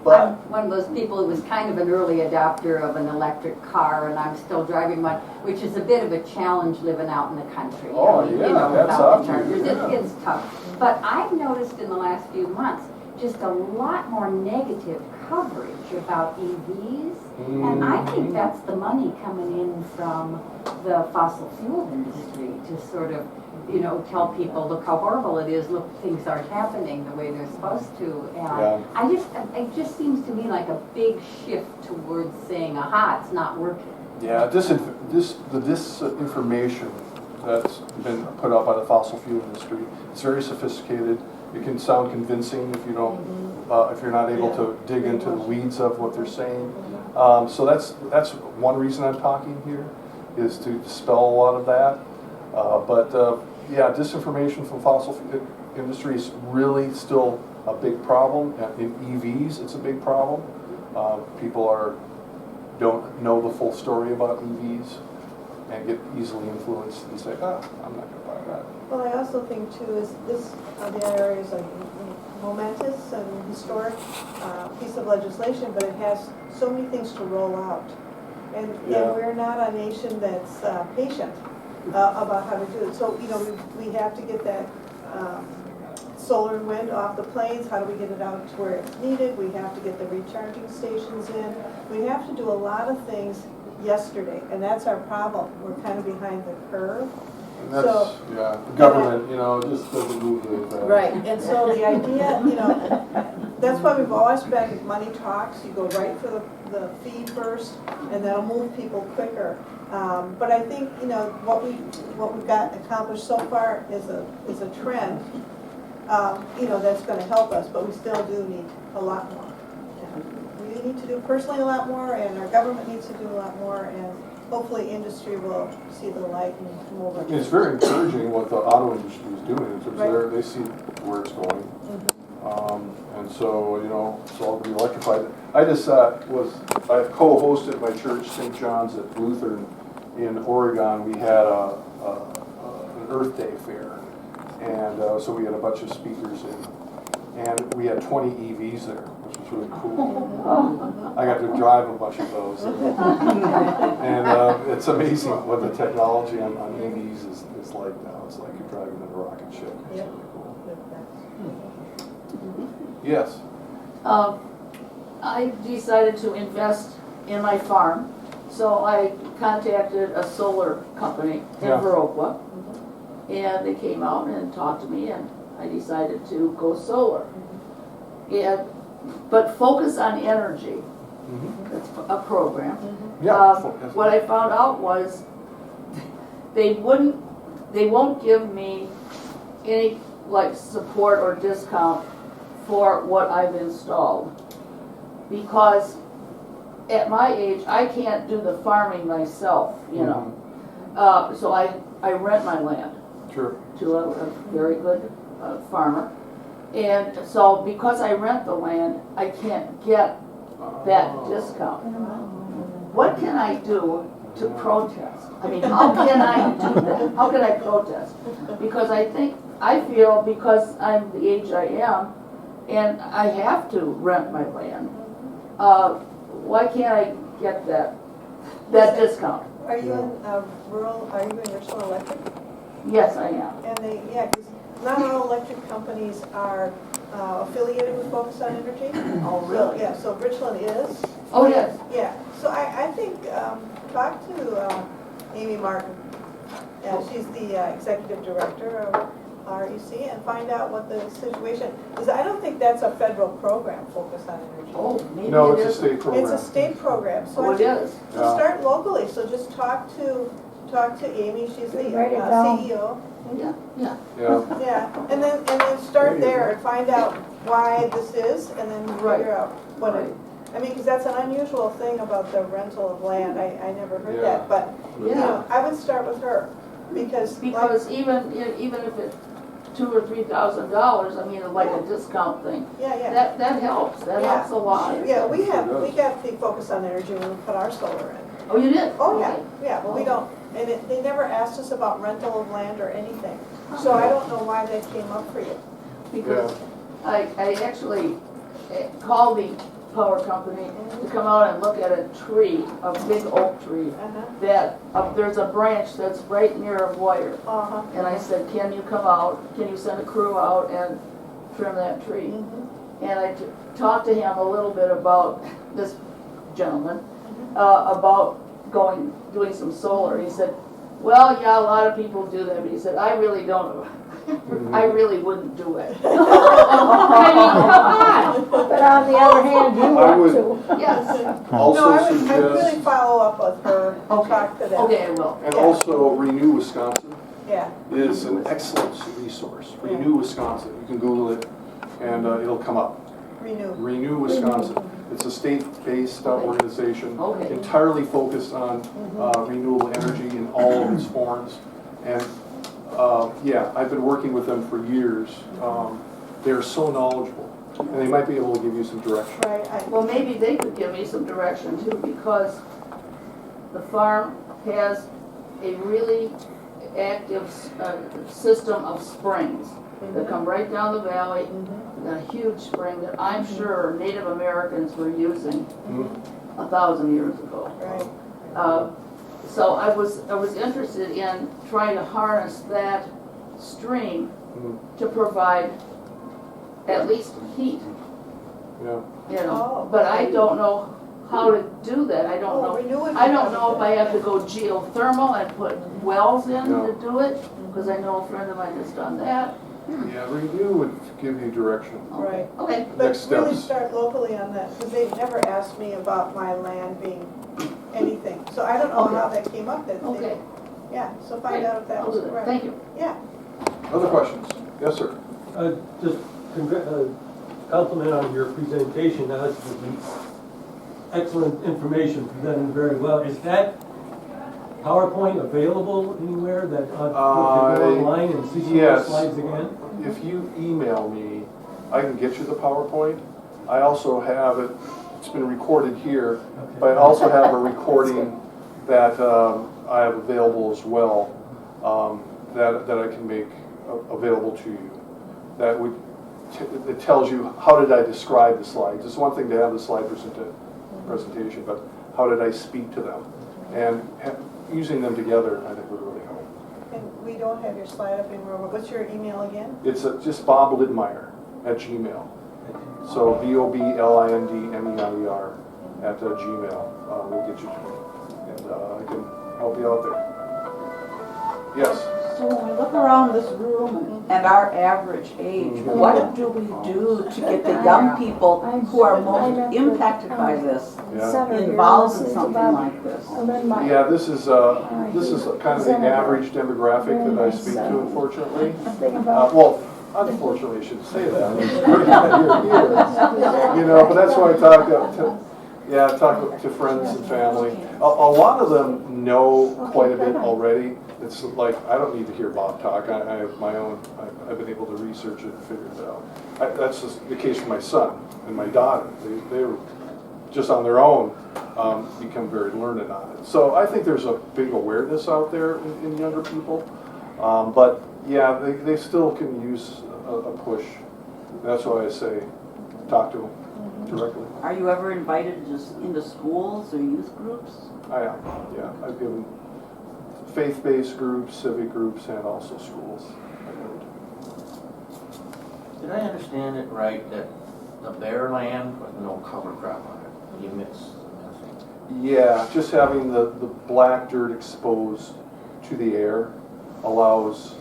But I'm one of those people who was kind of an early adopter of an electric car, and I'm still driving one, which is a bit of a challenge living out in the country. Oh, yeah, that's without the obvious, chargers. yeah. It's tough. But I've noticed in the last few months just a lot more negative coverage about EVs, and I think that's the money coming in from the fossil fuel industry to sort of, tell people, look how horrible it is, look, things aren't happening the way they're supposed to. And it just seems to me like a big shift towards saying, aha, it's not working. yeah, the disinformation that's been put out by the fossil fuel industry, it's very sophisticated. It can sound convincing if you don't, if you're not able to dig into the weeds of what they're saying. So that's one reason I'm talking here, is to dispel a lot of that. Disinformation from fossil fuel industry is really still a big problem. In EVs, it's a big problem. People don't know the full story about EVs and get easily influenced and say, I'm not going to buy that. Well, I also think too is this the area is a momentous and historic piece of legislation, but it has so many things to roll out, and we're not a nation that's patient about how to do it. So we have to get that solar and wind off the planes. How do we get it out to where it's needed? We have to get the recharging stations in. We have to do a lot of things yesterday, and that's our problem. We're kind of behind the curve. And that's, the government, just doesn't move with that. Right, and so the idea, that's why we've always been money talks. You go right for the fee first, and that'll move people quicker. But I think, what we've got accomplished so far is a trend, that's going to help us, but we still do need a lot more. We need to do personally a lot more, and our government needs to do a lot more, and hopefully industry will see the light and move it. It's very encouraging what the auto industry is doing in terms of they see where it's going. And so, you know, it's all going to be electrified. I just I co-hosted my church, St. John's at Lutheran in Oregon. We had an Earth Day fair. And so we had a bunch of speakers in. And we had 20 EVs there, which was really cool. I got to drive a bunch of those. And it's amazing what the technology on EVs is like now. It's like you're driving in a rocket ship. It's Yeah. really cool. Yes. I decided to invest in my farm, so I contacted a solar company in Yeah. Viroqua, and they came out and talked to me, and I decided to go solar. But focus on energy. That's a program. Yeah. What I found out was they won't give me any like support or discount for what I've installed, because at my age I can't do the farming myself, you know. So I rent my land Sure. to a very good farmer, and so because I rent the land, I can't get that discount. What can I do to protest? I mean, how can I do that? How can I protest? Because I feel because I'm the age I am, and I have to rent my land, why can't I get that discount? Are you in are you in Richland Electric? Yes, I am. And because not all electric companies are affiliated with Focus on Energy. Oh, So, really? yeah, so Richland is. Oh, yes. Yeah, so I think, talk to Amy Martin. Yeah, she's the executive director of REC, and find out what the situation, because I don't think that's a federal program, Focus on Energy. Oh, maybe No, it it's a is. state program. It's a state program, so Oh, I it think, is. so start locally, so just talk to Amy, she's the Write it down. CEO. Yeah, yeah. Yeah. Yeah, and then start there and find out why this is, and then Right. figure out what it, Right. I mean, because that's an unusual thing about the rental of land, I never heard Yeah. that, but, you Yeah. know, I would start with her, because. like- Because even if it's $2,000 or $3,000, I mean, like a discount thing, Yeah, yeah. that helps. That Yeah. helps a lot. Yeah, we Sure does. got the Focus on Energy when we put our solar in. Oh, you did? Oh, yeah, Okay. yeah, but we don't, and they never asked us about rental of land or anything, so I don't know why that came up for you. Because I actually called the power company to come out and look at a tree, a big oak tree, that, there's a branch that's right near a wire. Uh-huh. And I said, can you come out, can you send a crew out and trim that tree? And I talked to him a little bit about this gentleman, about doing some solar. He said, well, yeah, a lot of people do that, but he said, I really don't, I really wouldn't do it. I mean, come on. But on the other hand, you I want would to. Yes, also No, I'd really suggest, follow up with her and Okay. talk to them. okay, I will. and also Renew Wisconsin Yeah, is an excellent resource. Renew Wisconsin, you can Google it and it'll come up. renew. Renew Wisconsin. It's a state-based organization Okay. entirely focused on renewable energy in all of its forms. And yeah, I've been working with them for years. They're so knowledgeable, and they might be able to give you some direction. Right, Well, maybe they could give me some direction too, because the farm has a really active system of springs that come right down the valley. We've got a huge spring that I'm sure Native Americans were using 1,000 years ago. right. So I was interested in trying to harness that stream to provide at least heat, Yeah. you know. Oh. But I don't know how to do that. I don't Oh, know. renew would be I don't know if I have to good. go geothermal and put wells in No. to do it, because I know a friend of mine has done that. Yeah, Renew would give you direction. Right. Okay. But Next really steps. start locally on that, because they've never asked me about my land being anything. So I don't know how that came up. That they- Okay. Yeah, so find Great. out if that I'll was do that. correct. Thank you. Yeah. Other questions? Yes, sir. Just compliment on your presentation. That's excellent information, presented very well. Is that PowerPoint available anywhere that we can go online and see some of the Yes. slides again? If you email me, I can get you the PowerPoint. I also have it, it's been recorded here, but I also have a recording that I have available as well, that I can make available to you. That would, it tells you, how did I describe the slides? It's one thing to have the slide presentation, but how did I speak to them? And using them together, I think, would really help. And we don't have your slide up anymore, but what's your email again? It's just Bob Lindmeier at Gmail. So BOBLINDMEIER at Gmail will get you to me, and I can help you out there. Yes. So when we look around this room and our average age, what do we do to get the young people who are most impacted by this involved in something like this? Yeah, this is kind of the average demographic that I speak to, unfortunately. Well, unfortunately, I shouldn't say that. I mean, it's great that you're here. You know, but that's why I talk to friends and family. A lot of them know quite a bit already. It's like, I don't need to hear Bob talk. I have my own, I've been able to research it and figure it out. That's just the case for my son and my daughter. They were just on their own become very learned on it. So I think there's a big awareness out there in younger people. But yeah, they still can use a push. That's why I say, talk to them directly. Are you ever invited just into schools or youth groups? I am, yeah. I've given faith-based groups, civic groups, and also schools. Did I understand it right that the bare land with no cover crop on it emits methane? Yeah, just having the black dirt exposed to the air allows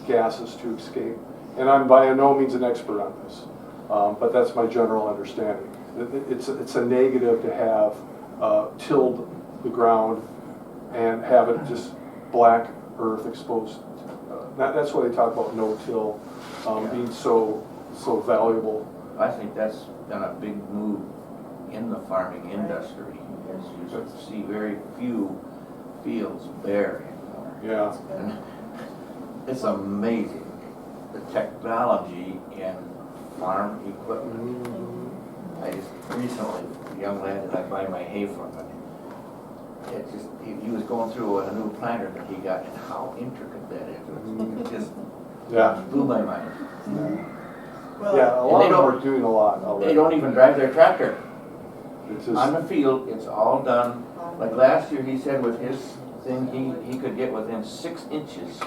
gases to escape. And I'm by no means an expert on this, but that's my general understanding. It's a negative to have tilled the ground and have it just black earth exposed. That's why they talk about no-till being so valuable. I think that's been a big move in the farming industry. You see very few fields bare anymore. Yeah. And it's amazing the technology in farm equipment. I just recently, a young lad that I buy my hay from, he was going through a new planter that he got, and how intricate that is. It just blew my mind. Well, Yeah, a lot of them are doing a lot already. They don't even drive their tractor. It's just, On the field, it's all done. Like last year, he said with his thing, he could get within 6 inches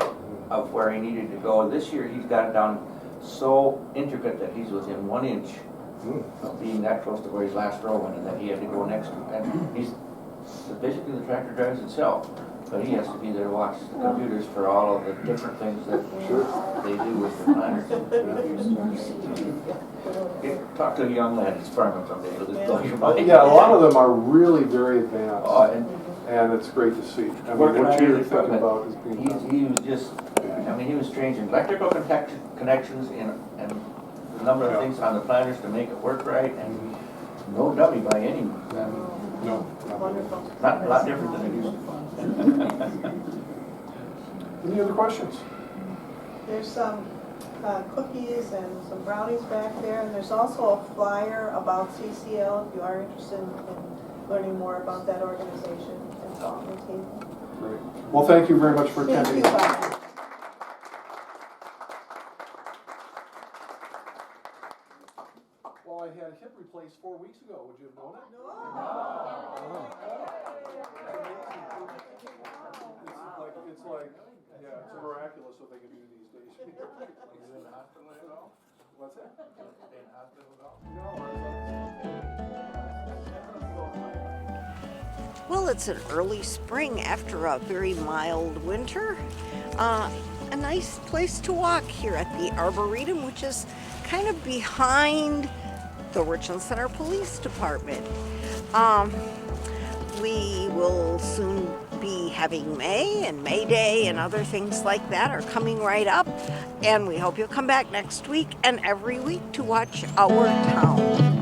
of where he needed to go. This year, he's got it down so intricate that he's within 1 inch of being that close to where his last row went, and then he had to go next to him. And basically the tractor drives itself, but he has to be there to watch the computers for all of the different things that they do with the planters. Talk to a young lad that's farming someday, it'll just blow your mind. yeah, a lot of them are really very advanced, Oh, and it's great to see. I mean, Working what on you're the thinking equipment, about is being done. he was just, I mean, he was changing electrical connections and a number of things on the planters to make it work right, and no dummy by any means. I mean, No. wonderful. not a lot different than it used to be. Any other questions? There's some cookies and some brownies back there, and there's also a flyer about CCL if you are interested in learning more about that organization. It's on the table. Great. Well, thank you very much for Thank attending. you, Bob. Well, I had a hip replaced 4 weeks ago. Would you have known it? No. It's like, yeah, it's miraculous what they can do these days. What's that? Well, it's an early spring after a very mild winter. A nice place to walk here at the Arboretum, which is kind of behind the Richland Center Police Department. We will soon be having May and May Day and other things like that are coming right up. And we hope you'll come back next week and every week to watch our town.